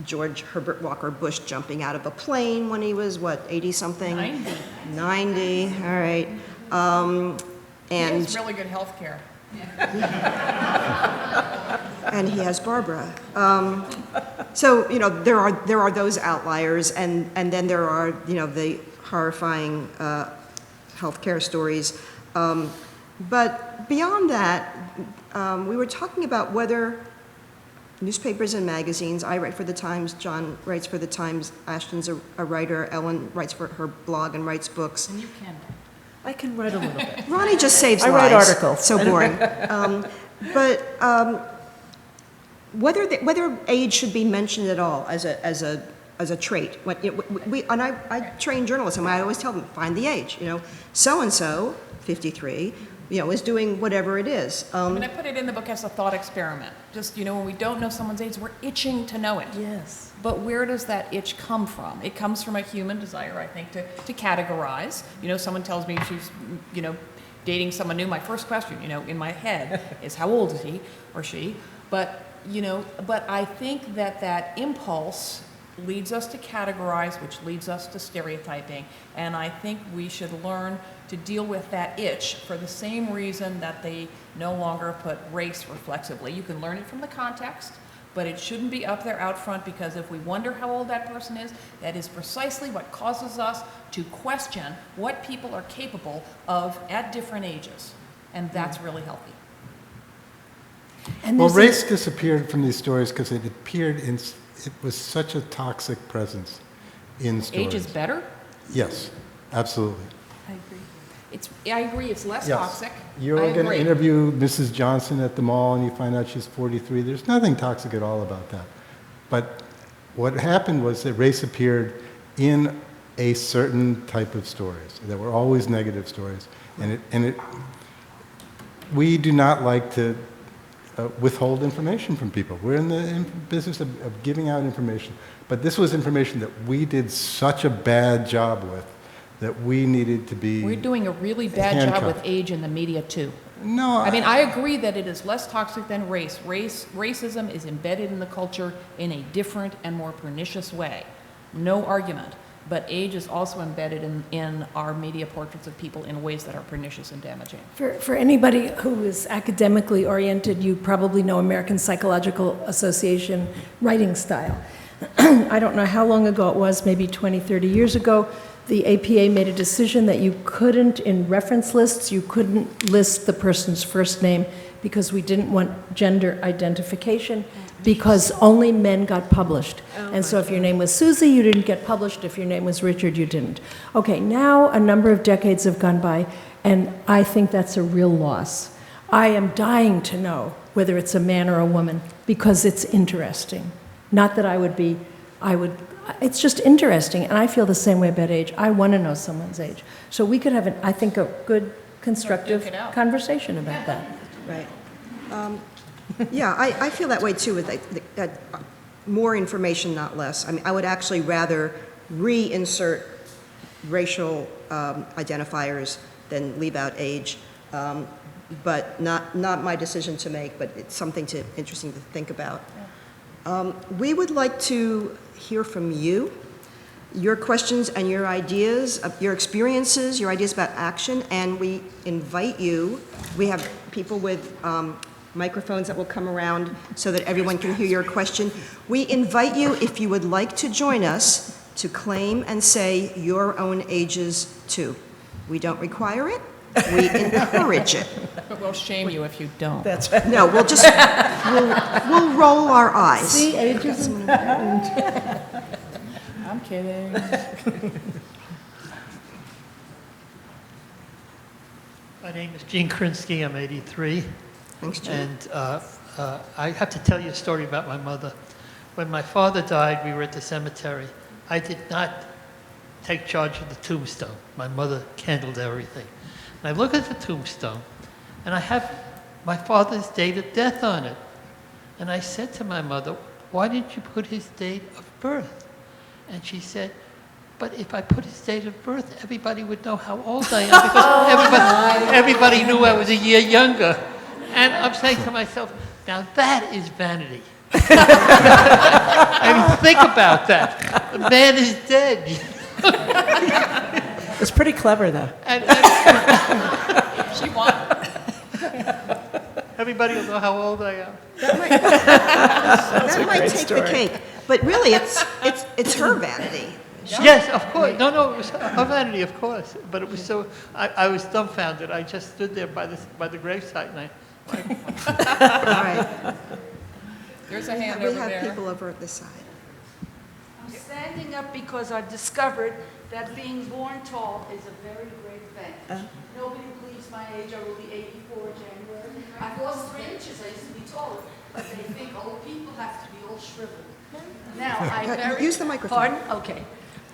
George Herbert Walker Bush jumping out of a plane when he was, 80-something? 90, all right. And he And has really good health care. and he has Barbara. So there are those outliers, and then there are the horrifying healthcare stories. But beyond that, we were talking about whether newspapers and magazines. I write for the Times. John writes for the Times. Ashton's a writer. Ellen writes for her blog and writes books. And you can. I can write a little bit. Ronnie just saves I lives. write articles. So boring. But whether age should be mentioned at all as a trait. I train journalists, and I always tell them, find the age. So and so, 53, is doing whatever it is. I mean, I put it in the book as a thought experiment. Just, when we don't know someone's age, we're itching to know it. Yes. But where does that itch come from? It comes from a human desire, I think, to categorize. Someone tells me she's, dating someone new. My first question, in my head is, how old is he or she? But, but I think that impulse leads us to categorize, which leads us to stereotyping. And I think we should learn to deal with that itch for the same reason that they no longer put race reflexively. You can learn it from the context, but it shouldn't be up there out front, because if we wonder how old that person is, that is precisely what causes us to question what people are capable of at different ages. And that's really healthy. And Well, there's race disappeared from these stories because it was such a toxic presence in stories. Age is better? Yes, absolutely. I agree. I agree, it's less Yes. toxic. You're I going to agree. interview Mrs. Johnson at the mall and you find out she's 43. There's nothing toxic at all about that. But what happened was that race appeared in a certain type of stories that were always negative stories. We do not like to withhold information from people. We're in the business of giving out information. But this was information that we did such a bad job with that we needed to be We're doing a really bad job with handcuffed. age in the media too. No, I mean, I agree that it is less toxic than race. Racism is embedded in the culture in a different and more pernicious way. No argument. But age is also embedded in our media portraits of people in ways that are pernicious and damaging. For anybody who is academically oriented, you probably know American Psychological Association writing style. I don't know how long ago it was, maybe 20, 30 years ago, the APA made a decision that you couldn't, in reference lists, you couldn't list the person's first name because we didn't want gender identification, because only men got published. And so if your name was Susie, you didn't get published. If your name was Richard, you didn't. Okay, now a number of decades have gone by, and I think that's a real loss. I am dying to know whether it's a man or a woman, because it's interesting. Not that it's just interesting, and I feel the same way about age. I want to know someone's age. So we could have, I think, a good, constructive Duke it out. conversation about that. Right. Yeah, I feel that way too, with more information, not less. I mean, I would actually rather reinsert racial identifiers than leave out age, but not my decision to make, but it's something interesting to think about. We would like to hear from you, your questions and your ideas, your experiences, your ideas about action, and we invite you. We have people with microphones that will come around so that everyone can hear your question. We invite you, if you would like to join us, to claim and say your own ages too. We don't require it, we encourage it. But we'll shame you if you don't. That's right. No, we'll roll our eyes. See, ageism. I'm kidding. My name is Gene Krinsky. I'm 83. Thanks, Jim. And I have to tell you a story about my mother. When my father died, we were at the cemetery. I did not take charge of the tombstone. My mother handled everything. And I look at the tombstone, and I have my father's date of death on it. And I said to my mother, "Why didn't you put his date of birth?" And she said, "But if I put his date of birth, everybody would know how old I am, because everybody knew I was a year younger." And I'm saying to myself, now that is vanity. I mean, think about that. The man is dead. It's pretty clever, though. And She won. everybody will know how old I am. That might take the cake, but really, it's her vanity. Yes, of course. No, it was a vanity, of course. But it was so, I was dumbfounded. I just stood there by the gravesite, and All right, There's a hand we over have there. people over at this side. I'm standing up because I've discovered that being born tall is a very great thing. Nobody believes my age. I will be 84 in January. I've lost 3 inches. I used to be taller. But they think old people have to be all shriveled. Now, Use the microphone. Pardon? Okay.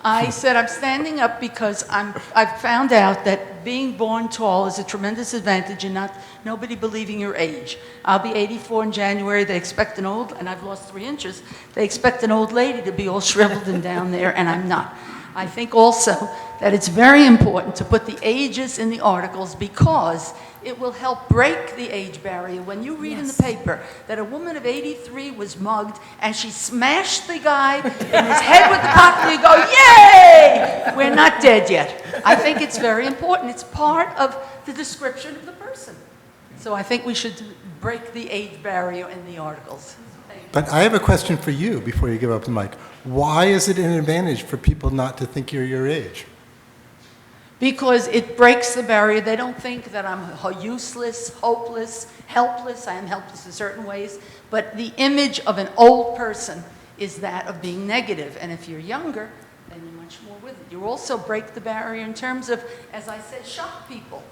I said I'm standing up because I've found out that being born tall is a tremendous advantage and nobody believing your age. I'll be 84 in January. They expect an old, and I've lost 3 inches. They expect an old lady to be all shriveled and down there, and I'm not. I think also that it's very important to put the ages in the articles, because it will help break the age barrier. When you read in the paper that a woman of 83 was mugged and she smashed the guy in his head with the bottle, you go, yay! We're not dead yet. I think it's very important. It's part of the description of the person. So I think we should break the age barrier in the articles. But I have a question for you before you give up the mic. Why is it an advantage for people not to think you're your age? Because it breaks the barrier. They don't think that I'm useless, hopeless, helpless. I am helpless in certain ways. But the image of an old person is that of being negative. And if you're younger, then you're much more with it. You also break the barrier in terms of, as I said, shock people.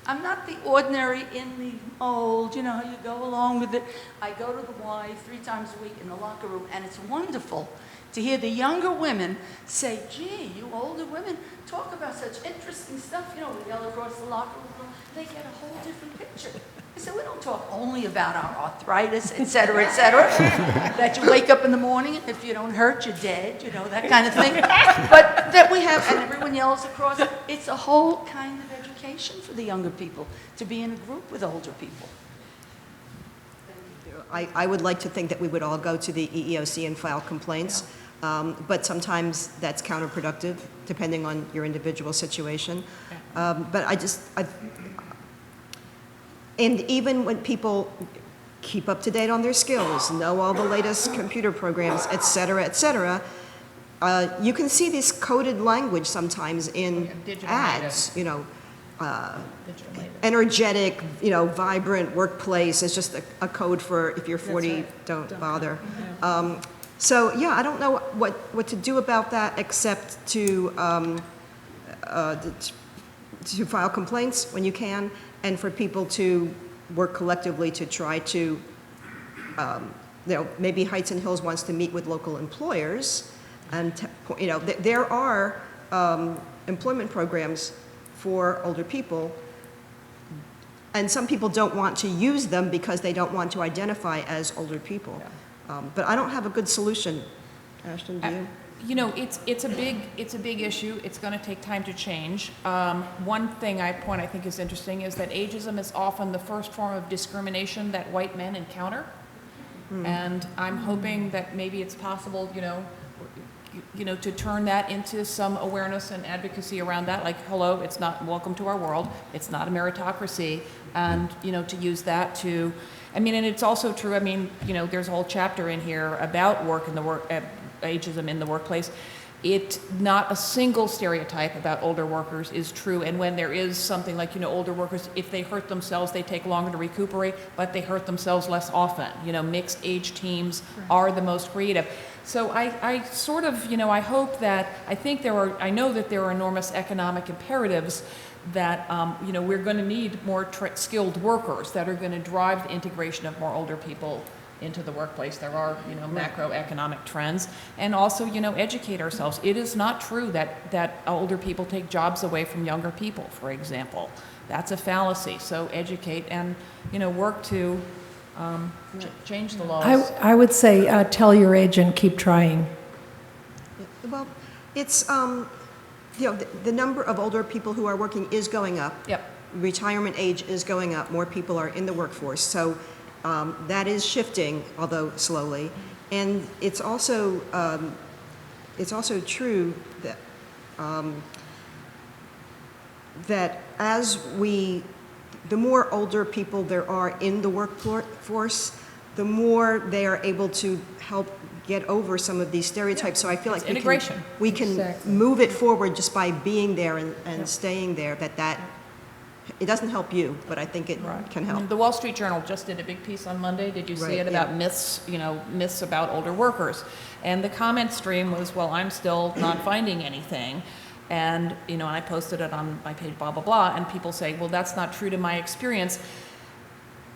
I'm not the ordinary in the old, you know, how you go along with it. I go to the Y 3 times a week in the locker room, and it's wonderful to hear the younger women say, gee, you older women talk about such interesting stuff. You know, we yell across the locker room, they get a whole different picture. I said, we don't talk only about our arthritis, et cetera, that you wake up in the morning, and if you don't hurt, you're dead, you know, that kind of thing. But that we have, and everyone yells across, it's a whole kind of education for the younger people to be in a group with older people. I would like to think that we would all go to the EEOC and file complaints, but sometimes that's counterproductive, depending on your individual situation. But and even when people keep up to date on their skills, know all the latest computer programs, et cetera, you can see this coded language sometimes in ads, you know, energetic, you know, vibrant workplace is just a code for if you're 40, don't bother. So yeah, I don't know what to do about that except to file complaints when you can, and for people to work collectively to try to, you know, maybe Heights and Hills wants to meet with local employers, and you know, there are employment programs for older people, and some people don't want to use them because they don't want to identify as older people. But I don't have a good solution. Ashton, do you? You know, it's a big issue. It's going to take time to change. One thing I think is interesting is that ageism is often the first form of discrimination that white men encounter, and I'm hoping that maybe it's possible, you know, to turn that into some awareness and advocacy around that. Like, hello, it's not welcome to our world. It's not a meritocracy, and you know, to use that to, I mean, and it's also true. I mean, you know, there's a whole chapter in here about ageism in the workplace. Not a single stereotype about older workers is true, and when there is something like, you know, older workers, if they hurt themselves, they take longer to recuperate, but they hurt themselves less often. You know, mixed age teams are the most creative. So I sort of, you know, I hope that, I know that there are enormous economic imperatives that, you know, we're going to need more skilled workers that are going to drive the integration of more older people into the workplace. There are, you know, macroeconomic trends, and also, you know, educate ourselves. It is not true that older people take jobs away from younger people, for example. That's a fallacy. So educate and, you know, work to change the laws. I would say tell your age and keep trying. Well, it's, you know, the number of older people who are working is going up. Yep. Retirement age is going up. More people are in the workforce. So that is shifting, although slowly. And it's also true that that the more older people there are in the workforce, the more they are able to help get over some of these stereotypes. So I feel like we can Exactly. move it forward just by being there and staying there. That it doesn't help you, but I think it can help. The Wall Street Journal just did a big piece on Monday. Did you see it about myths, you know, myths about older workers? And the comment stream was, well, I'm still not finding anything. And, you know, and I posted it on my page, blah, blah, blah. And people say, well, that's not true to my experience.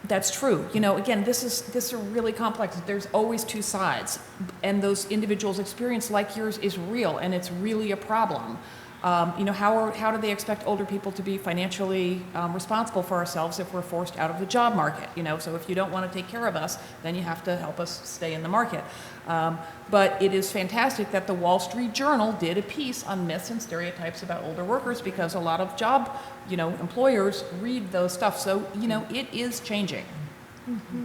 That's true. You know, again, this is really complex. There's always two sides. And those individuals' experience, like yours, is real, and it's really a problem. How do they expect older people to be financially responsible for ourselves if we're forced out of the job market? So if you don't want to take care of us, then you have to help us stay in the market. But it is fantastic that the Wall Street Journal did a piece on myths and stereotypes about older workers, because a lot of job, employers read those stuff. So, it is changing. Mm-hmm.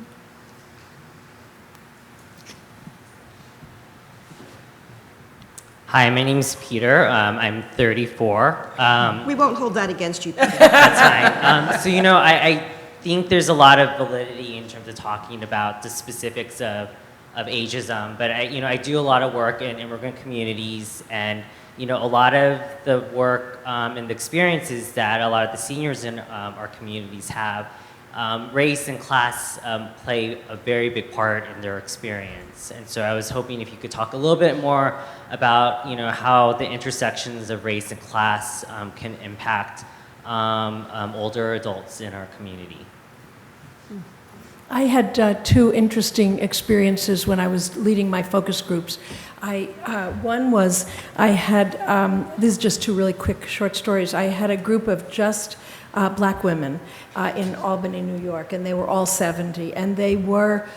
Hi, my name's Peter. I'm 34. We won't hold that against you, Peter. That's fine. I think there's a lot of validity in terms of talking about the specifics of ageism, but I do a lot of work in immigrant communities, and a lot of the work and the experiences that a lot of the seniors in our communities have, race and class play a very big part in their experience. And so I was hoping if you could talk a little bit more about how the intersections of race and class can impact older adults in our community. I had two interesting experiences when I was leading my focus groups. One was I had, this is just two really quick short stories. I had a group of just black women in Albany, New York, and they were all 70, and they were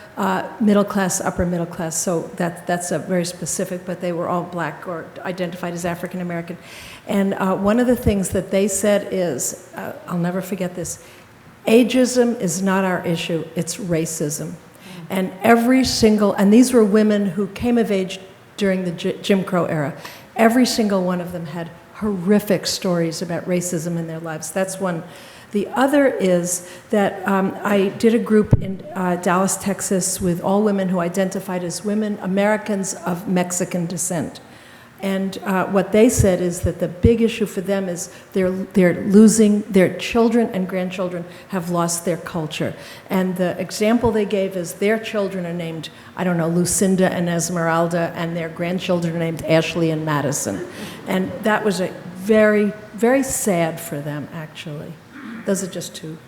middle class, upper middle class, so that's a very specific, but they were all black or identified as African American. And one of the things that they said is, I'll never forget this, ageism is not our issue, it's racism. And and these were women who came of age during the Jim Crow era. Every single one of them had horrific stories about racism in their lives. That's one. The other is that I did a group in Dallas, Texas, with all women who identified as women Americans of Mexican descent. And what they said is that the big issue for them is they're losing, their children and grandchildren have lost their culture. And the example they gave is their children are named, I don't know, Lucinda and Esmeralda, and their grandchildren are named Ashley and Madison. And that was a very, very sad for them, actually. Those are just two.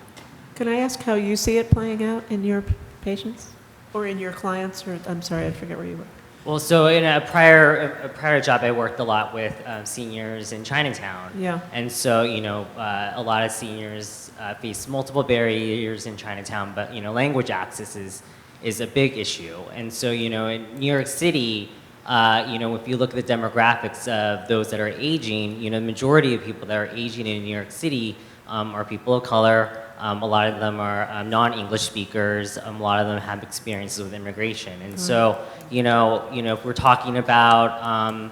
Can I ask how you see it playing out in your patients or in your clients? Or I'm sorry, I forget where you were. Well, so in a prior job, I worked a lot with seniors in Chinatown. Yeah. And so, a lot of seniors face multiple barriers in Chinatown, but, language access is a big issue. And so, in New York City, if you look at the demographics of those that are aging, the majority of people that are aging in New York City are people of color. A lot of them are non-English speakers. A lot of them have experiences with immigration. And so, if we're talking about,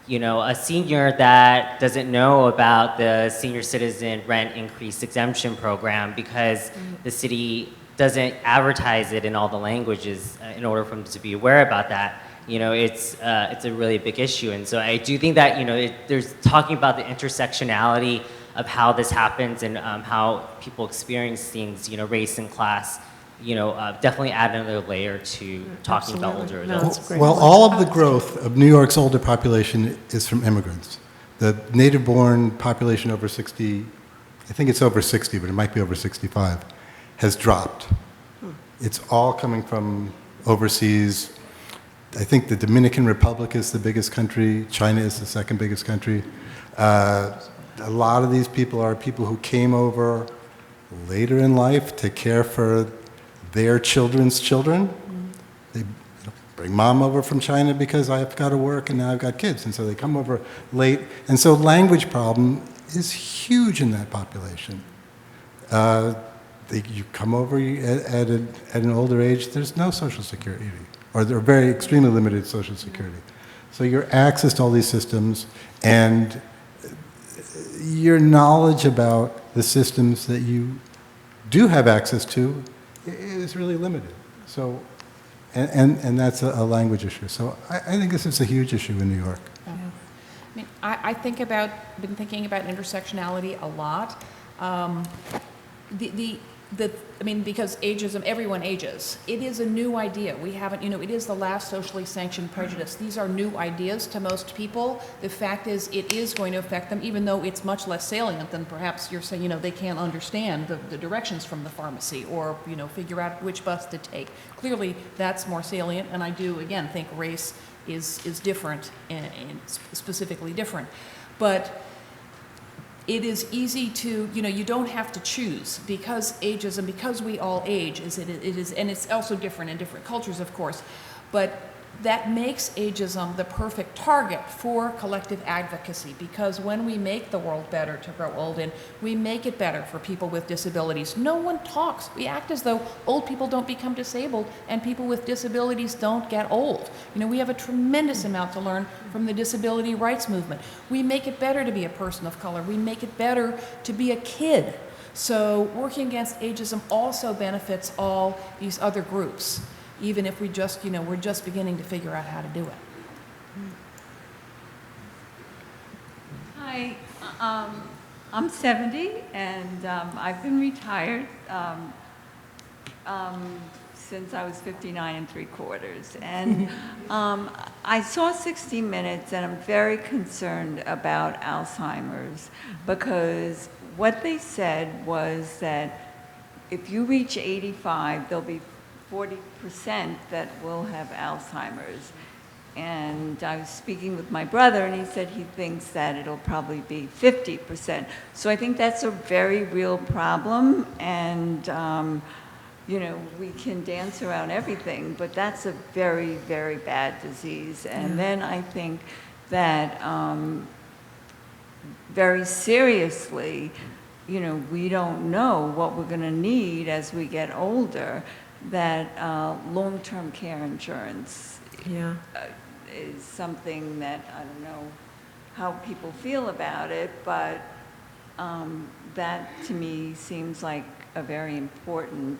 a senior that doesn't know about the senior citizen rent increase exemption program because the city doesn't advertise it in all the languages in order for them to be aware about that, it's a really big issue. And so I do think that, there's talking about the intersectionality of how this happens and how people experience things, race and class, definitely add another layer to talking about older adults. Well, all of the growth of New York's older population is from immigrants. The native-born population over 60, I think it's over 60, but it might be over 65, has dropped. It's all coming from overseas. I think the Dominican Republic is the biggest country. China is the second biggest country. A lot of these people are people who came over later in life to care for their children's children. They bring mom over from China because I've got to work and now I've got kids. And so they come over late. And so language problem is huge in that population. You come over at an older age, there's no Social Security, or they're very extremely limited Social Security. So your access to all these systems and your knowledge about the systems that you do have access to is really limited. So, and that's a language issue. So I think this is a huge issue in New York. Yeah. I mean, been thinking about intersectionality a lot. Because ageism, everyone ages. It is a new idea. We haven't, it is the last socially sanctioned prejudice. These are new ideas to most people. The fact is, it is going to affect them, even though it's much less salient than perhaps you're saying, they can't understand the directions from the pharmacy or, figure out which bus to take. Clearly, that's more salient, and I do, again, think race is different and specifically different. But it is easy to, you don't have to choose, because ageism, because we all age, it is, and it's also different in different cultures, of course, but that makes ageism the perfect target for collective advocacy, because when we make the world better to grow old in, we make it better for people with disabilities. No one talks. We act as though old people don't become disabled and people with disabilities don't get old. We have a tremendous amount to learn from the disability rights movement. We make it better to be a person of color. We make it better to be a kid. So working against ageism also benefits all these other groups, even if we just, we're just beginning to figure out how to do it. Hi, I'm 70, and I've been retired since I was 59 3/4. And I saw 60 Minutes, and I'm very concerned about Alzheimer's, because what they said was that if you reach 85, there'll be 40% that will have Alzheimer's. And I was speaking with my brother, and he said he thinks that it'll probably be 50%. So I think that's a very real problem, and we can dance around everything, but that's a very, very bad disease. And then I think that very seriously, we don't know what we're going to need as we get older, that long-term care insurance is something that, I don't know how people feel about it, but that to me seems like a very important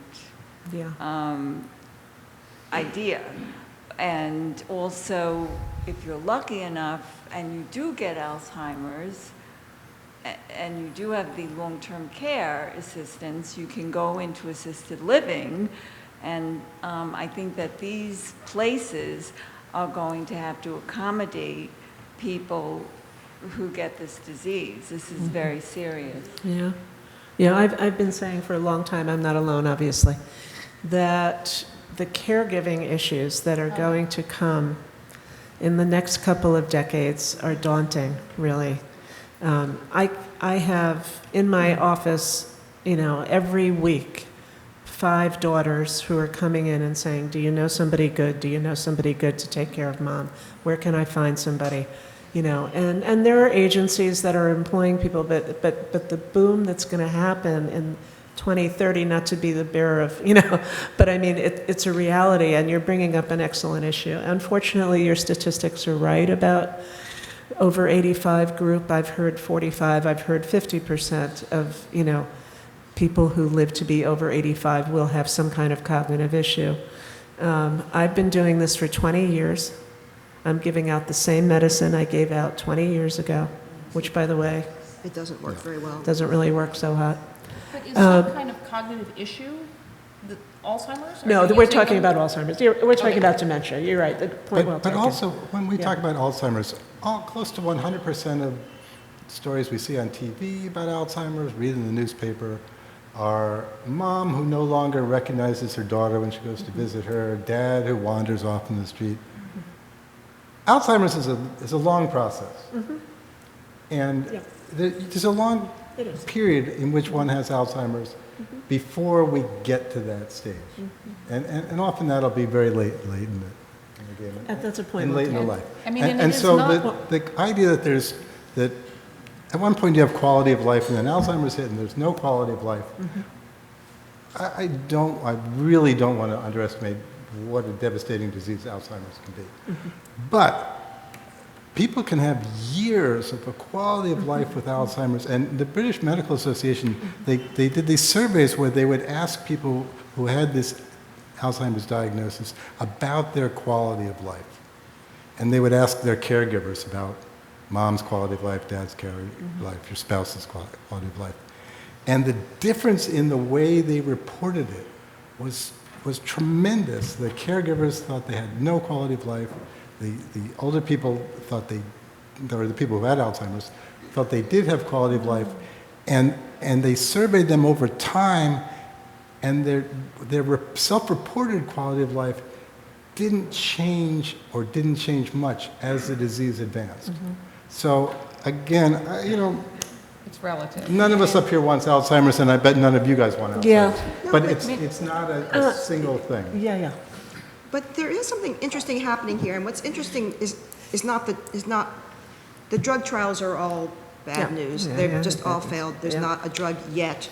idea. And also, if you're lucky enough and you do get Alzheimer's, and you do have the long-term care assistance, you can go into assisted living. And I think that these places are going to have to accommodate people who get this disease. This is very serious. Yeah, I've been saying for a long time, I'm not alone, obviously, that the caregiving issues that are going to come in the next couple of decades are daunting, really. I have in my office, every week, 5 daughters who are coming in and saying, do you know somebody good? Do you know somebody good to take care of mom? Where can I find somebody? And there are agencies that are employing people, but the boom that's going to happen in 2030, not to be the bearer of, but I mean, it's a reality, and you're bringing up an excellent issue. Unfortunately, your statistics are right about over 85 group. I've heard 45, I've heard 50% of, people who live to be over 85 will have some kind of cognitive issue. I've been doing this for 20 years. I'm giving out the same medicine I gave out 20 years ago, which, by the way, It doesn't work very well. doesn't really work so hot. But is some kind of cognitive issue the Alzheimer's? Or No, do you we're take talking them- about Alzheimer's. We're talking Okay. about dementia. You're right. The point well But taken. also, when we Yeah. talk about Alzheimer's, close to 100% of stories we see on TV about Alzheimer's, read in the newspaper, are mom who no longer recognizes her daughter when she goes to visit her, dad who wanders off in the street. Alzheimer's is a long process. And Yeah. there's a long It is. period in which one has Alzheimer's before we get to that stage. And often that'll be very late in the game. That's a point And well late in the taken. life. I mean, And and it is so not- the idea that at one point you have quality of life and then Alzheimer's hit and there's no quality of life, I really don't want to underestimate what a devastating disease Alzheimer's can be. But people can have years of a quality of life with Alzheimer's, and the British Medical Association, they did these surveys where they would ask people who had this Alzheimer's diagnosis about their quality of life. And they would ask their caregivers about mom's quality of life, dad's quality of life, your spouse's quality of life. And the difference in the way they reported it was tremendous. The caregivers thought they had no quality of life. The older people thought or the people who had Alzheimer's, thought they did have quality of life. And they surveyed them over time, and their self-reported quality of life didn't change much as the disease advanced. So again, It's relative. None of us up here wants Alzheimer's, and I bet none of you guys want Alzheimer's. Yeah. But it's not a single thing. Yeah, yeah. But there is something interesting happening here, and what's interesting is not the drug trials are all bad news. They've just all failed. There's not a drug yet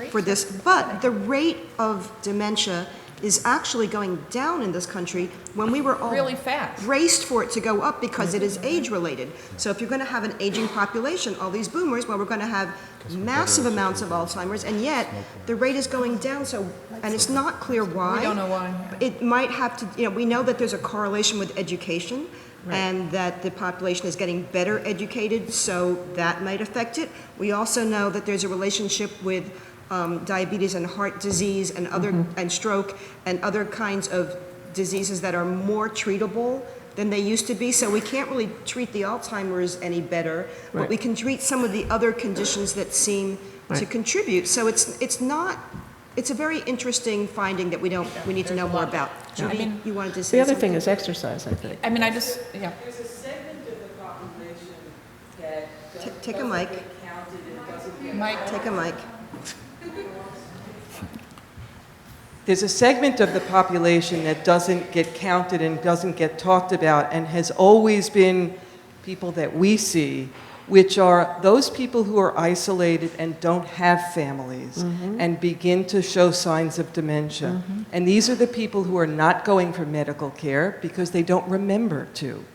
for this. But the rate of dementia is actually going down in this country when we were all Really fast. braced for it to go up because it is age-related. So if you're going to have an aging population, all these boomers, well, we're going to have massive amounts of Alzheimer's, and yet the rate is going down. So, and it's not clear why. We don't know why. It might have to, we know that there's a correlation with education, and that the population is getting better educated, so that might affect it. We also know that there's a relationship with diabetes and heart disease and other and stroke and other kinds of diseases that are more treatable than they used to be. So we can't really treat the Alzheimer's any better, but we can treat some of the other conditions that seem to contribute. So it's a very interesting finding that we need to know more about. Judy, you wanted to say The other something? thing is exercise, I think. I mean, There's a segment of the population that Take a mic. get counted and doesn't get Mike, Take a mic. There's a segment of the population that doesn't get counted and doesn't get talked about and has always been people that we see, which are those people who are isolated and don't have families and begin to show signs of dementia. And these are the people who are not going for medical care because they don't remember to.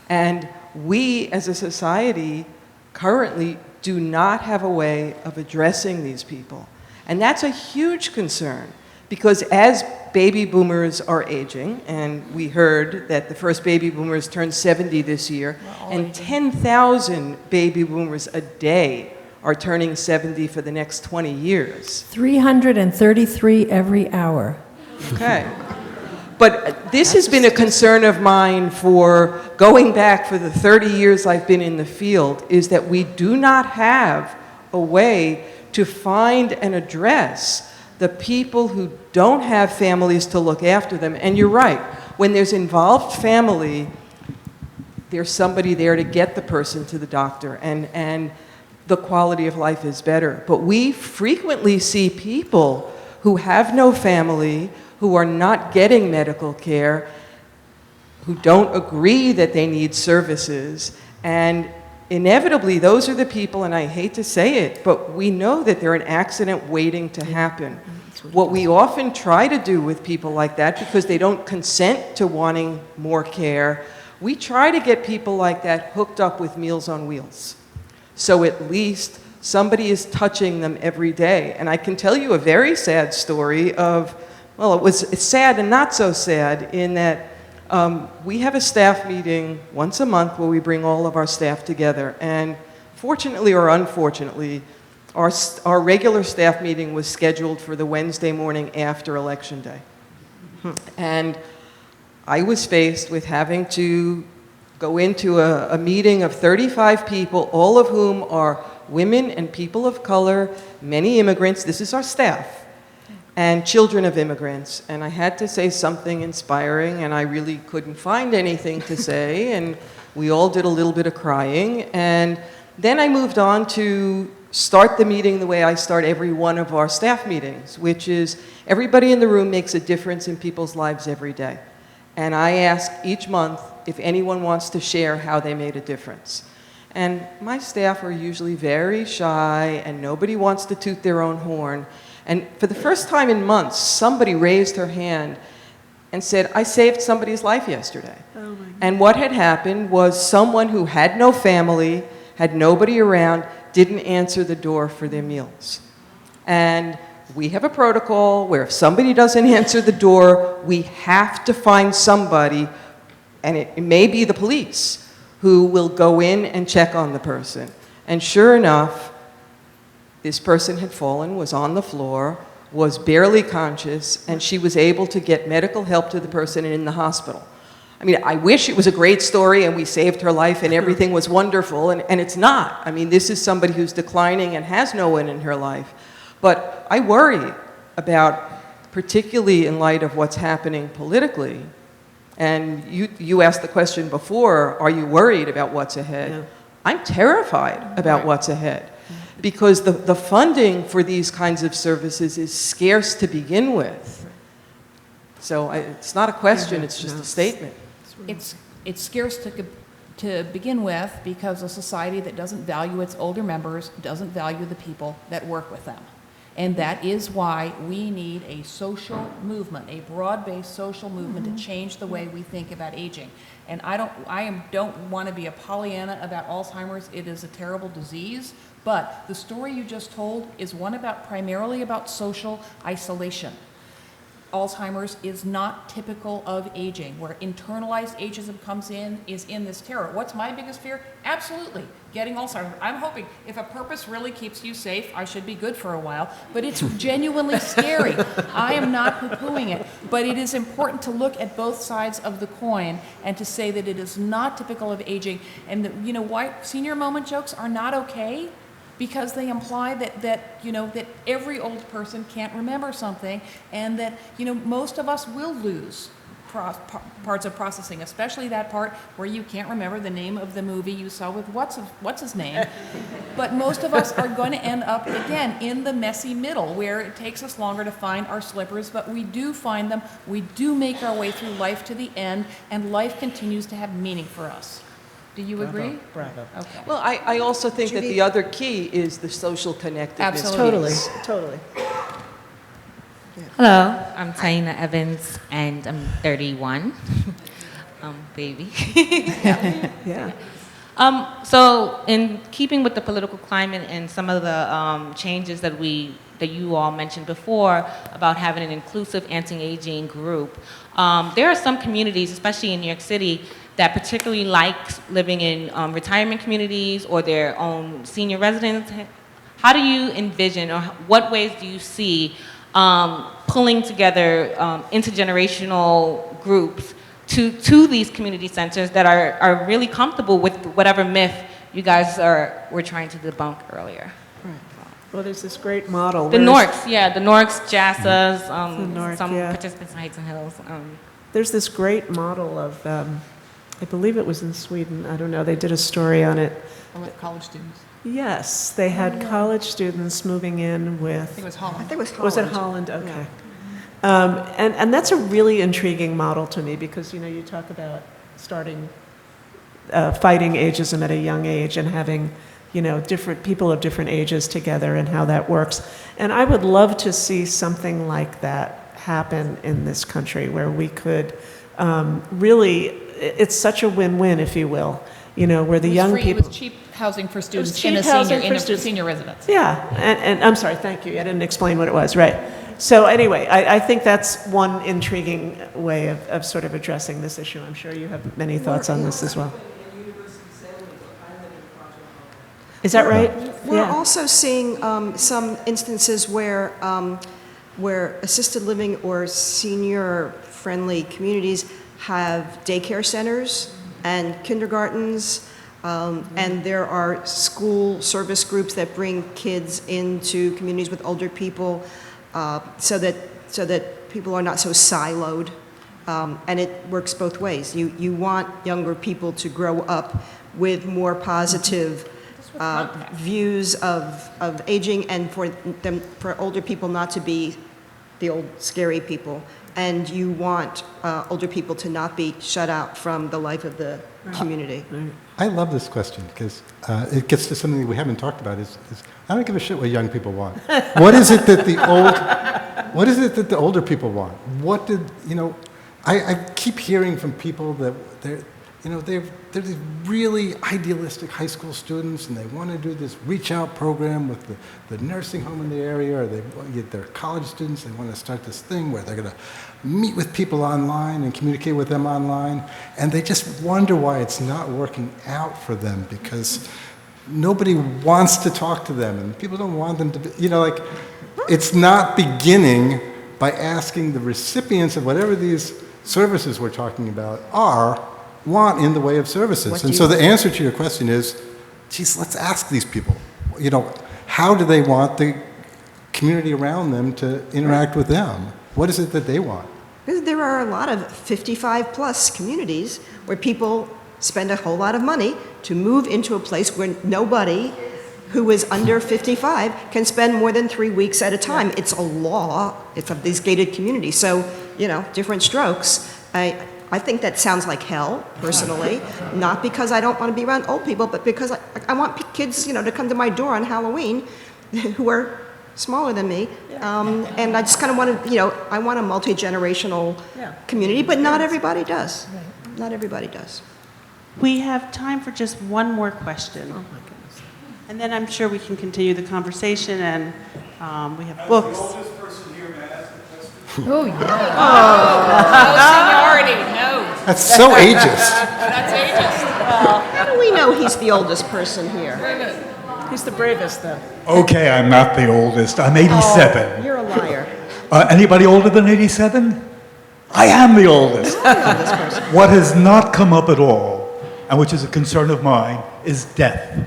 And we as a society currently do not have a way of addressing these people. And that's a huge concern. Because as baby boomers are aging, and we heard that the first baby boomers turned 70 this year, and 10,000 baby boomers a day are turning 70 for the next 20 years. 333 every hour. Okay. But this has been a concern of mine for going back for the 30 years I've been in the field, is that we do not have a way to find and address the people who don't have families to look after them. And you're right, when there's involved family, there's somebody there to get the person to the doctor, and the quality of life is better. But we frequently see people who have no family, who are not getting medical care, who don't agree that they need services, and inevitably, those are the people, and I hate to say it, but we know that they're an accident waiting to happen. What we often try to do with people like that, because they don't consent to wanting more care, we try to get people like that hooked up with Meals on Wheels. So at least somebody is touching them every day. And I can tell you a very sad story of, well, it's sad and not so sad in that we have a staff meeting once a month where we bring all of our staff together. And fortunately or unfortunately, our regular staff meeting was scheduled for the Wednesday morning after Election Day. And I was faced with having to go into a meeting of 35 people, all of whom are women and people of color, many immigrants. This is our staff. And children of immigrants. And I had to say something inspiring, and I really couldn't find anything to say, and we all did a little bit of crying. And then I moved on to start the meeting the way I start every one of our staff meetings, which is everybody in the room makes a difference in people's lives every day. And I ask each month if anyone wants to share how they made a difference. And my staff are usually very shy, and nobody wants to toot their own horn. And for the first time in months, somebody raised her hand and said, I saved somebody's life yesterday. And what had happened was someone who had no family, had nobody around, didn't answer the door for their meals. And we have a protocol where if somebody doesn't answer the door, we have to find somebody, and it may be the police, who will go in and check on the person. And sure enough, this person had fallen, was on the floor, was barely conscious, and she was able to get medical help to the person in the hospital. I mean, I wish it was a great story and we saved her life and everything was wonderful, and it's not. I mean, this is somebody who's declining and has no one in her life. But I worry about, particularly in light of what's happening politically, and you asked the question before, are you worried about what's ahead? Yeah. I'm terrified about what's ahead. because the funding for these kinds of services is scarce to begin with. So it's not a question, it's just a statement. It's scarce to begin with because a society that doesn't value its older members doesn't value the people that work with them. And that is why we need a social movement, a broad-based social movement to change the way we think about aging. And I don't want to be a Pollyanna about Alzheimer's. It is a terrible disease, but the story you just told is one primarily about social isolation. Alzheimer's is not typical of aging. Where internalized ageism comes in is in this terror. What's my biggest fear? Absolutely, getting Alzheimer's. I'm hoping if a purpose really keeps you safe, I should be good for a while, but it's genuinely scary. I am not poo-pooing it, but it is important to look at both sides of the coin and to say that it is not typical of aging, and that, you know, why senior moment jokes are not okay. Because they imply that every old person can't remember something, and that, you know, most of us will lose parts of processing, especially that part where you can't remember the name of the movie you saw with what's his name. But most of us are going to end up, again, in the messy middle, where it takes us longer to find our slippers, but we do find them, we do make our way through life to the end, and life continues to have meaning for us. Do you agree? Bravo. Okay. Well, I also think that the other key is the social connectedness. Absolutely. piece. Totally. Hello, I'm Taina Evans, and I'm 31. Baby. Yeah. So, in keeping with the political climate and some of the changes that you all mentioned before about having an inclusive anti-aging group, there are some communities, especially in New York City, that particularly like living in retirement communities or their own senior residence. How do you envision, or what ways do you see pulling together intergenerational groups to these community centers that are really comfortable with whatever myth you guys were trying to debunk earlier? Well, there's this great model. The Norks, the Norks, JASAs, Nork, some yeah. participants in Heights and Hills. There's this great model of, I believe it was in Sweden, I don't know, they did a story on it. Or with college students. Yes, they had college students moving in I with, think it was Holland. I think it was Holland. was it Holland? Okay. And that's a really intriguing model to me because, you know, you talk about starting, fighting ageism at a young age and having, you know, different people of different ages together and how that works. And I would love to see something like that happen in this country where we could really, it's such a win-win, if you will, you know, where the young people. It was cheap housing for students cheap in a housing senior, for students. senior residence. Yeah, and I'm sorry, thank you. I didn't explain what it was, right. So anyway, I think that's one intriguing way of sort of addressing this issue. I'm sure you have many thoughts on this as well. Is that right? We're also seeing some instances where assisted living or senior-friendly communities have daycare centers and kindergartens, and there are school service groups that bring kids into communities with older people, so that people are not so siloed, and it works both ways. You want younger people to grow up with more positive views of aging, and for older people not to be the old scary people, and you want older people to not be shut out from the life of the community. I love this question because it gets to something that we haven't talked about. Is I don't give a shit what young people want. What is it that the older people want? What did you know? I keep hearing from people that they're these really idealistic high school students, and they want to do this reach out program with the nursing home in the area, or they're college students. They want to start this thing where they're going to meet with people online and communicate with them online, and they just wonder why it's not working out for them because nobody wants to talk to them, and people don't want them to be, it's not beginning by asking the recipients of whatever these services we're talking about want in the way of services. And so the answer to your question is, geez, let's ask these people, how do they want the community around them to interact with them? What is it that they want? There are a lot of 55-plus communities where people spend a whole lot of money to move into a place where nobody who is under 55 can spend more than 3 weeks at a time. It's a law. It's of these gated communities. So, different strokes. I think that sounds like hell, personally. Not because I don't want to be around old people, but because I want kids, to come to my door on Halloween who are smaller than me. And I just kind of want to, I want a multi-generational community, but not everybody does. Not everybody does. We have time for just one more question. Oh my goodness. And then I'm sure we can continue the conversation, and we have books. As the oldest person here, may I ask a question? Oh, yeah. No seniority, no. That's so ageist. That's ageist. How do we know he's the oldest person here? He's the bravest, though. Okay, I'm not the oldest. I'm 87. You're a liar. Anybody older than 87? I am the oldest. What has not come up at all, and which is a concern of mine, is death.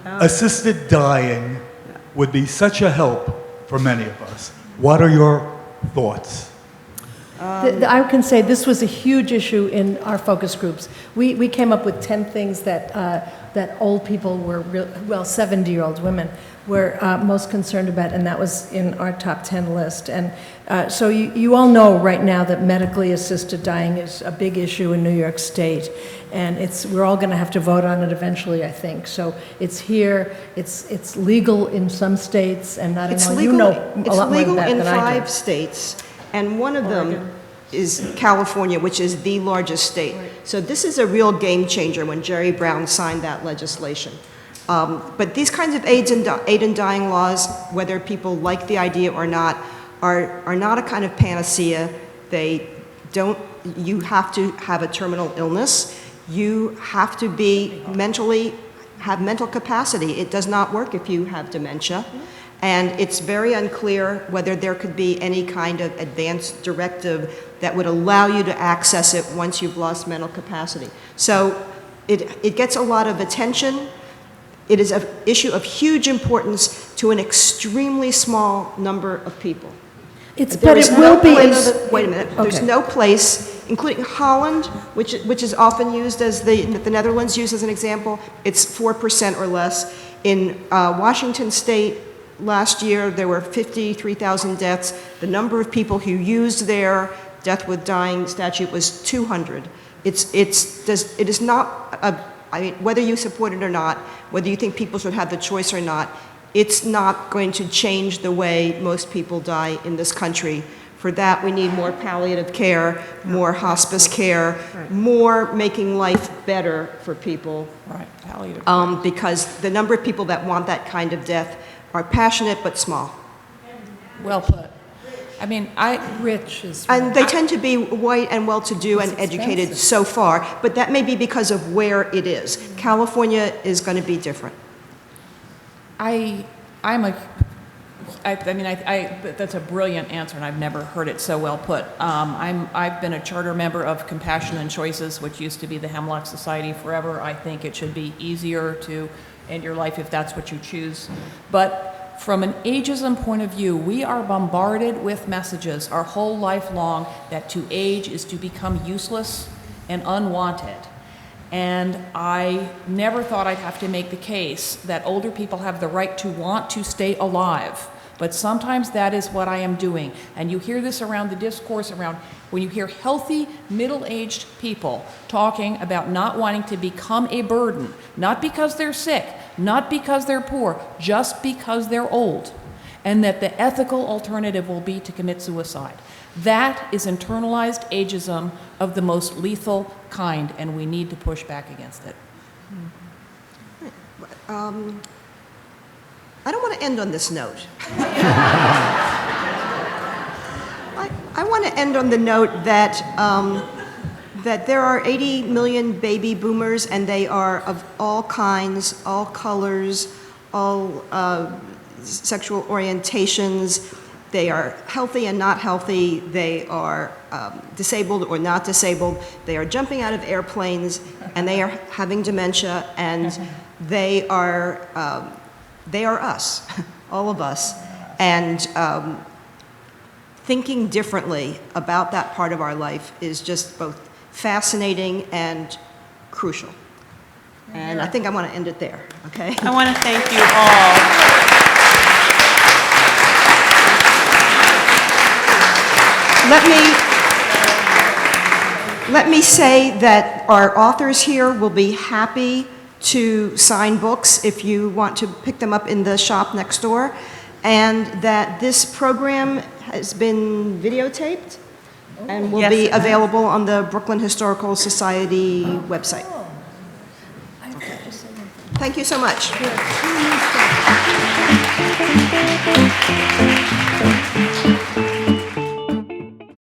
Assisted dying would be such a help for many of us. What are your thoughts? I can say this was a huge issue in our focus groups. We came up with 10 things that old people were, 70-year-old women were most concerned about, and that was in our top 10 list. And so you all know right now that medically assisted dying is a big issue in New York State, and we're all going to have to vote on it eventually, I think. So it's here, it's legal in some states, and not in all. You know a lot more than that than I do. It's legal in 5 states. And one of them is California, which is the largest state. Right. So this is a real game changer when Jerry Brown signed that legislation. But these kinds of aid and dying laws, whether people like the idea or not, are not a kind of panacea. You have to have a terminal illness. You have to have mental capacity. It does not work if you have dementia. And it's very unclear whether there could be any kind of advance directive that would allow you to access it once you've lost mental capacity. So it gets a lot of attention. It is an issue of huge importance to an extremely small number of people. But it will be. Wait a minute. Okay. There's no place, including Holland, which is often used as the Netherlands used as an example. It's 4% or less. In Washington State, last year, there were 53,000 deaths. The number of people who used their death with dying statute was 200. It is not whether you support it or not, whether you think people should have the choice or not, it's not going to change the way most people die in this country. For that, we need more palliative care, more hospice care, more making life better for people. Right, palliative. Because the number of people that want that kind of death are passionate but small. Well put. I mean, Rich is... And they tend to be white and well-to-do and educated so far, but that may be because of where it is. California is going to be different. That's a brilliant answer, and I've never heard it so well put. I've been a charter member of Compassion and Choices, which used to be the Hemlock Society forever. I think it should be easier to end your life if that's what you choose. But from an ageism point of view, we are bombarded with messages our whole life long that to age is to become useless and unwanted. And I never thought I'd have to make the case that older people have the right to want to stay alive. But sometimes that is what I am doing. And you hear this around the discourse around when you hear healthy, middle-aged people talking about not wanting to become a burden, not because they're sick, not because they're poor, just because they're old, and that the ethical alternative will be to commit suicide. That is internalized ageism of the most lethal kind, and we need to push back against it. I don't want to end on this note. I want to end on the note that that there are 80 million baby boomers, and they are of all kinds, all colors, all sexual orientations. They are healthy and not healthy. They are disabled or not disabled. They are jumping out of airplanes, and they are having dementia, and they are us, all of us. And thinking differently about that part of our life is just both fascinating and crucial. And I think I want to end it there, okay? I want to thank you all. Let me say that our authors here will be happy to sign books if you want to pick them up in the shop next door, and that this program has been videotaped and will be available on the Brooklyn Historical Society website. Okay. Thank you so much.